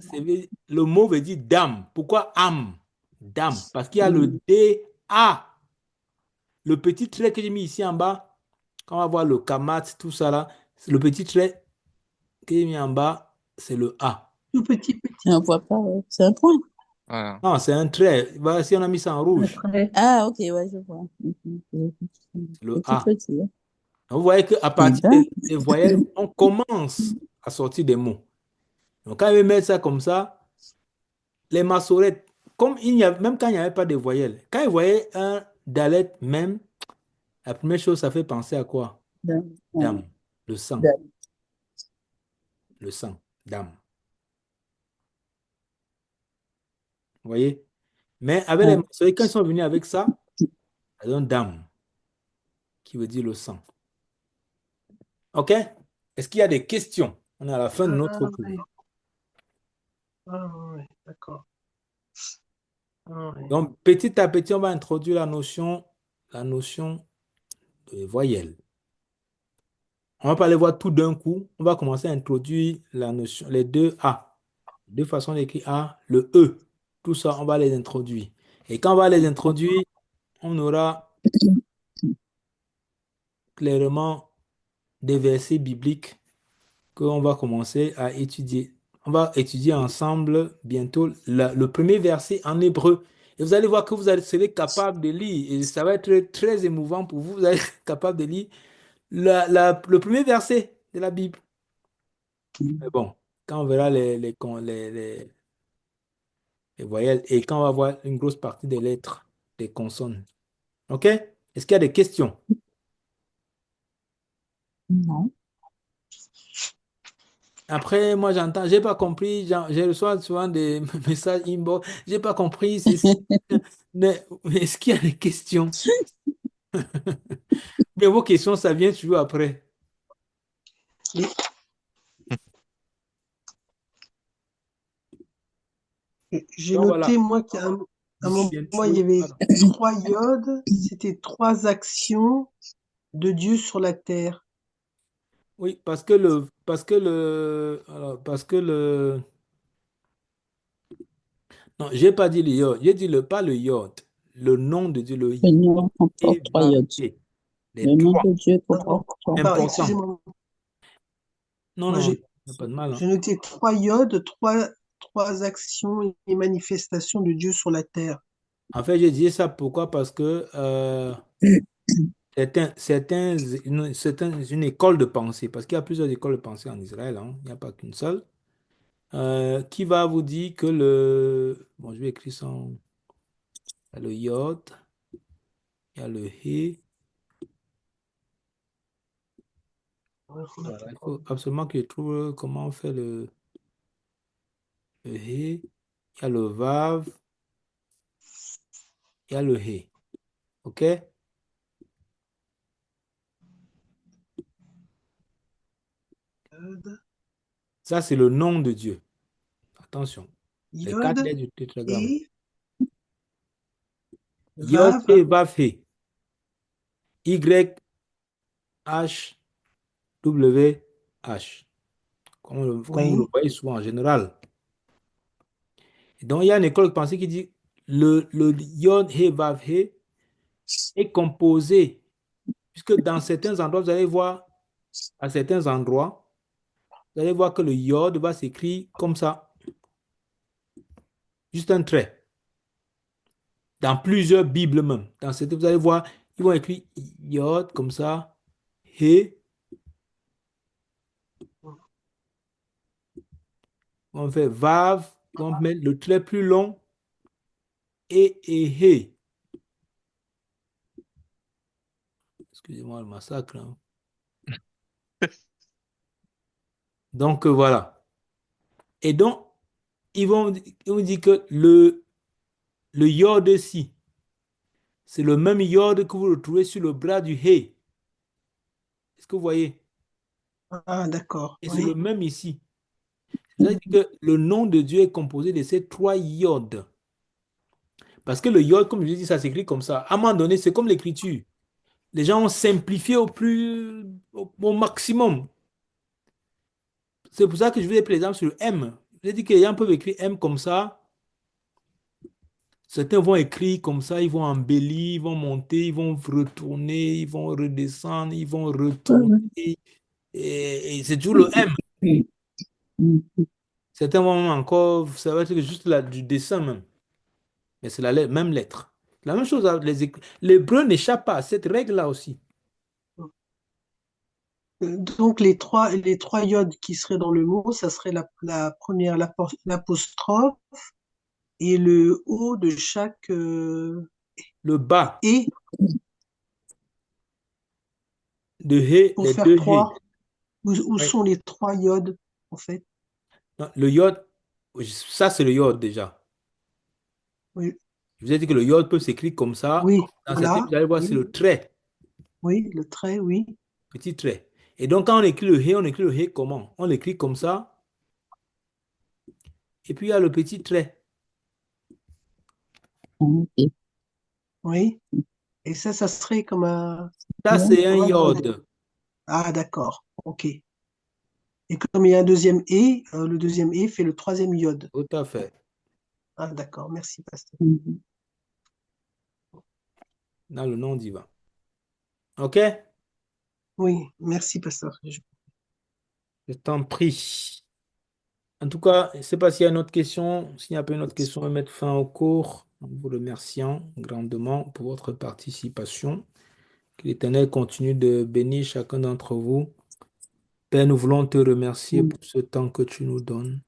Le mot veut dire dame. Pourquoi âme? Dame. Parce qu'il y a le Mm. D-A. Le petit trait que j'ai mis ici en bas, quand on va voir le kamat, tout ça là, le petit trait que j'ai mis en bas, c'est le A. tout petit, On voit pas, ouais. C'est un point. Voilà. Non, c'est un trait. Voilà, si on a mis ça en rouge, Après, Ah, ok, ouais, je vois. c'est le Petit A. petit. Donc, vous voyez qu'à Eh partir ben, des voyelles, on commence à sortir des mots. Donc, quand je vais mettre ça comme ça, les massorètes, comme il n'y a, même quand il n'y avait pas de voyelles, quand ils voyaient un dalet même, la première chose, ça fait penser à quoi? ouais, Dame, le sang, de- le sang, dame. Vous voyez? Mais avec les ouais. massorètes, quand ils sont venus avec ça, ça donne dame, qui veut dire le sang. OK? Est-ce qu'il y a des questions? On est à la fin de Ah, notre cours. ouais. Ah, ouais, d'accord. Ah, ouais. Donc, petit à petit, on va introduire la notion de voyelle. On va pas les voir tout d'un coup. On va commencer à introduire la notion, les deux A. Deux façons d'écrire A, le E. Tout ça, on va les introduire. Et quand on va les introduire, on aura clairement des versets bibliques qu'on va commencer à étudier. On va étudier ensemble bientôt le premier verset en hébreu. Et vous allez voir que serez capable de lire. Et ça va être très émouvant pour vous. Vous allez être capable de lire le premier verset de la Bible. Mais bon, quand on verra les voyelles et quand on va voir une grosse partie des lettres, des consonnes. OK? Est-ce qu'il y a des questions? Non. Après, moi, j'entends, j'ai pas compris, je reçois souvent des messages inbox, j'ai pas compris ceci. Mais est-ce qu'il y a des questions? Mais vos questions, ça vient toujours après. Et j'ai Donc voilà, noté, moi, qu'à un d'ici moment, bientôt. il y Oui, avait pardon. 3 iodes, c'était 3 actions de Dieu sur la terre. Oui, parce que le, non, j'ai pas dit le yod, j'ai dit pas le yod, le nom de Dieu, le Le yod nom et comporte trois vav iodes. et. Les Le nom trois de Dieu Ah, bon, comporte trois. importants. excusez-moi. Non, Moi, non, il n'y a pas de mal, hein. j'ai noté 3 iodes, trois actions et manifestations de Dieu sur la terre. En fait, j'ai dit ça pourquoi? Parce que une école de pensée, parce qu'il y a plusieurs écoles de pensée en Israël, hein, il n'y a pas qu'une seule, qui va vous dire que bon, je vais écrire ça, il y a le yod, il y a le he, voilà, il faut absolument que je trouve comment on fait le he, il y a le vav, il y a le he, ok? Yod, Ça, c'est le nom de Dieu. Attention, les Yod quatre lettres du tétragramme. et Yod, Vav. he, vav, he. Y, H, W, H. Comme vous le Oui. voyez souvent en général. Et donc, il y a une école de pensée qui dit le Yod, He, Vav, He est composé, puisque dans certains endroits, vous allez voir, à certains endroits, vous allez voir que le Yod va s'écrire comme ça, juste un trait. Dans plusieurs Bibles même. Dans certaines, vous allez voir, ils vont écrire Yod comme ça, He, ils vont faire Vav, ils vont mettre le trait plus long, et He. Excusez-moi le massacre, hein. Donc, voilà. Et donc, ils vont dire que le yod-ci, c'est le même yod que vous retrouvez sur le bras du hé. Est-ce que vous voyez? Ah, d'accord. Et c'est le Oui. même ici. C'est-à-dire que le nom de Dieu est composé de ces trois yods. Parce que le yod, comme je l'ai dit, ça s'écrit comme ça. À un moment donné, c'est comme l'écriture. Les gens ont simplifié au maximum. C'est pour ça que je vous ai pris l'exemple sur le M. Je vous ai dit que les gens peuvent écrire M comme ça. Certains vont écrire comme ça, ils vont embellir, ils vont monter, ils vont retourner, ils vont redescendre, ils vont retourner. Et c'est toujours le M. Certains vont même encore, ça va être juste du dessin même. mais c'est la même lettre. La même chose, l'hébreu n'échappe pas à cette règle-là aussi. Donc les trois iodes qui seraient dans le mot, ça serait la première, l'apostrophe et le haut de chaque Le bas et de hé, pour les faire deux hé. croire où Oui. sont les trois iodes en fait. Non, le yod, ça c'est le yod déjà. Oui, Je vous ai dit que le yod peut s'écrire comme ça. oui, Dans certains, voilà, vous allez voir, c'est oui, le trait, oui, le trait, oui. petit trait. Et donc, quand on écrit le hé, on écrit le hé comment? On l'écrit comme ça, et puis il y a le petit trait. Ok. Oui. Et ça serait comme un Ça, c'est un comme un- yod. Ah, d'accord, ok. Et comme il y a un deuxième et, le deuxième et fait le troisième iode. Tout à fait. Ah, d'accord, merci, pasteur. Mhm. Dans le nom divin. OK? Oui, merci, pasteur. Je t'en prie. En tout cas, je ne sais pas s'il y a une autre question. S'il n'y a pas une autre question, on va mettre fin au cours en vous remerciant grandement pour votre participation. Que l'Éternel continue de bénir chacun d'entre vous. Père, nous voulons te remercier pour ce temps que tu nous donnes.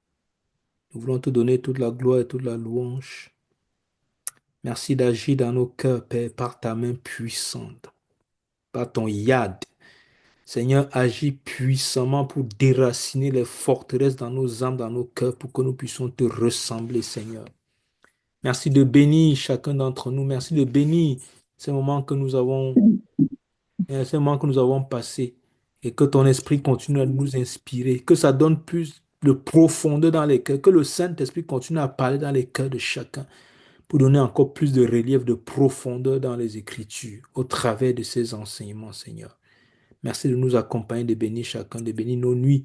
Nous voulons te donner toute la gloire et toute la louange. Merci d'agir dans nos cœurs, Père, par ta main puissante, par ton yad. Seigneur, agis puissamment pour déraciner les forteresses dans nos âmes, dans nos cœurs, pour que nous puissions te ressembler, Seigneur. Merci de bénir chacun d'entre nous. Merci de bénir ces moments que nous avons, ces moments que nous avons passés. Et que ton esprit continue à nous inspirer. Que ça donne plus de profondeur dans les cœurs. Que le Saint-Esprit continue à parler dans les cœurs de chacun. Pour donner encore plus de relief, de profondeur dans les Écritures. Au travers de ces enseignements, Seigneur. Merci de nous accompagner, de bénir chacun, de bénir nos nuits.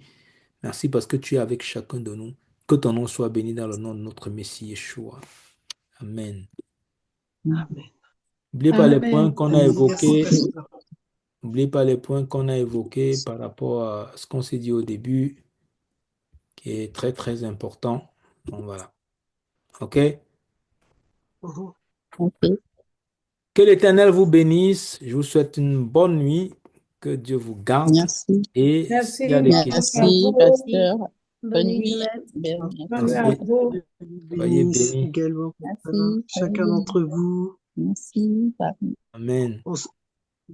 Merci parce que tu es avec chacun de nous. Que ton nom soit béni dans le nom de notre Messie Yeshua. Amen. Amen. N'oubliez pas les points Amen. qu'on a Amen. Merci, évoqués. pasteur. N'oubliez pas les points qu'on a évoqués par rapport à ce qu'on s'est dit au début, qui est très, très important. Donc voilà. OK? Mhm. Ok. Que l'Éternel vous bénisse. Je vous souhaite une bonne nuit. Que Dieu vous garde. Merci. Et s'il y a Merci. des À questions, Merci, vous aussi. pasteur. Bonne Bonne nuit. semaine. Merci. Bonne nuit à merci. vous. Soyez Bénisse bénis. également, pasteur. Merci. Chacun d'entre vous. Merci. Amen. On se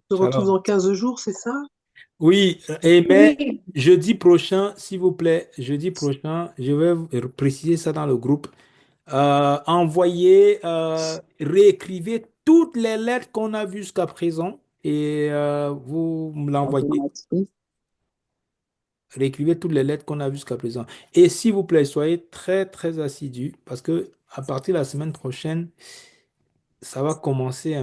retrouve Shalom. dans 15 jours, c'est ça? Oui, mais Oui. jeudi prochain, s'il vous plaît, jeudi prochain, je vais vous préciser ça dans le groupe. Envoyez, réécrivez toutes les lettres qu'on a vues jusqu'à présent et vous me l'envoyez. Merci. Réécrivez toutes les lettres qu'on a vues jusqu'à présent. Et s'il vous plaît, soyez très, très assidus parce que à partir de la semaine prochaine, ça va commencer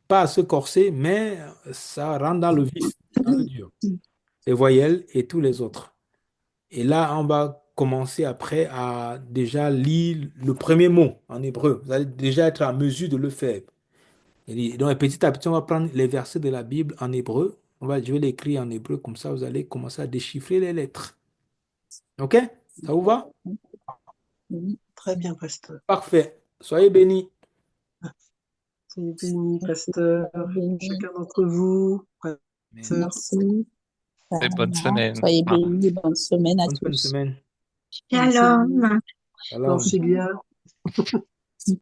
pas à se corser, mais ça rentre dans le vif, dans le dur. Les voyelles et tous les autres. Et là, on va commencer après à déjà lire le premier mot en hébreu. Vous allez déjà être en mesure de le faire. Et donc, petit à petit, on va prendre les versets de la Bible en hébreu. Je vais l'écrire en hébreu, comme ça, vous allez commencer à déchiffrer les lettres. OK? Ça vous va? Oui. Très bien, pasteur. Parfait. Soyez bénis. Soyez bénis, pasteur. Béni. Chacun d'entre vous. Amen. Pasteur. Merci. Et bonne semaine. Soyez bénis. Bonne semaine à Bonne fin de tous. semaine. Shalom. Shalom. Dansez bien.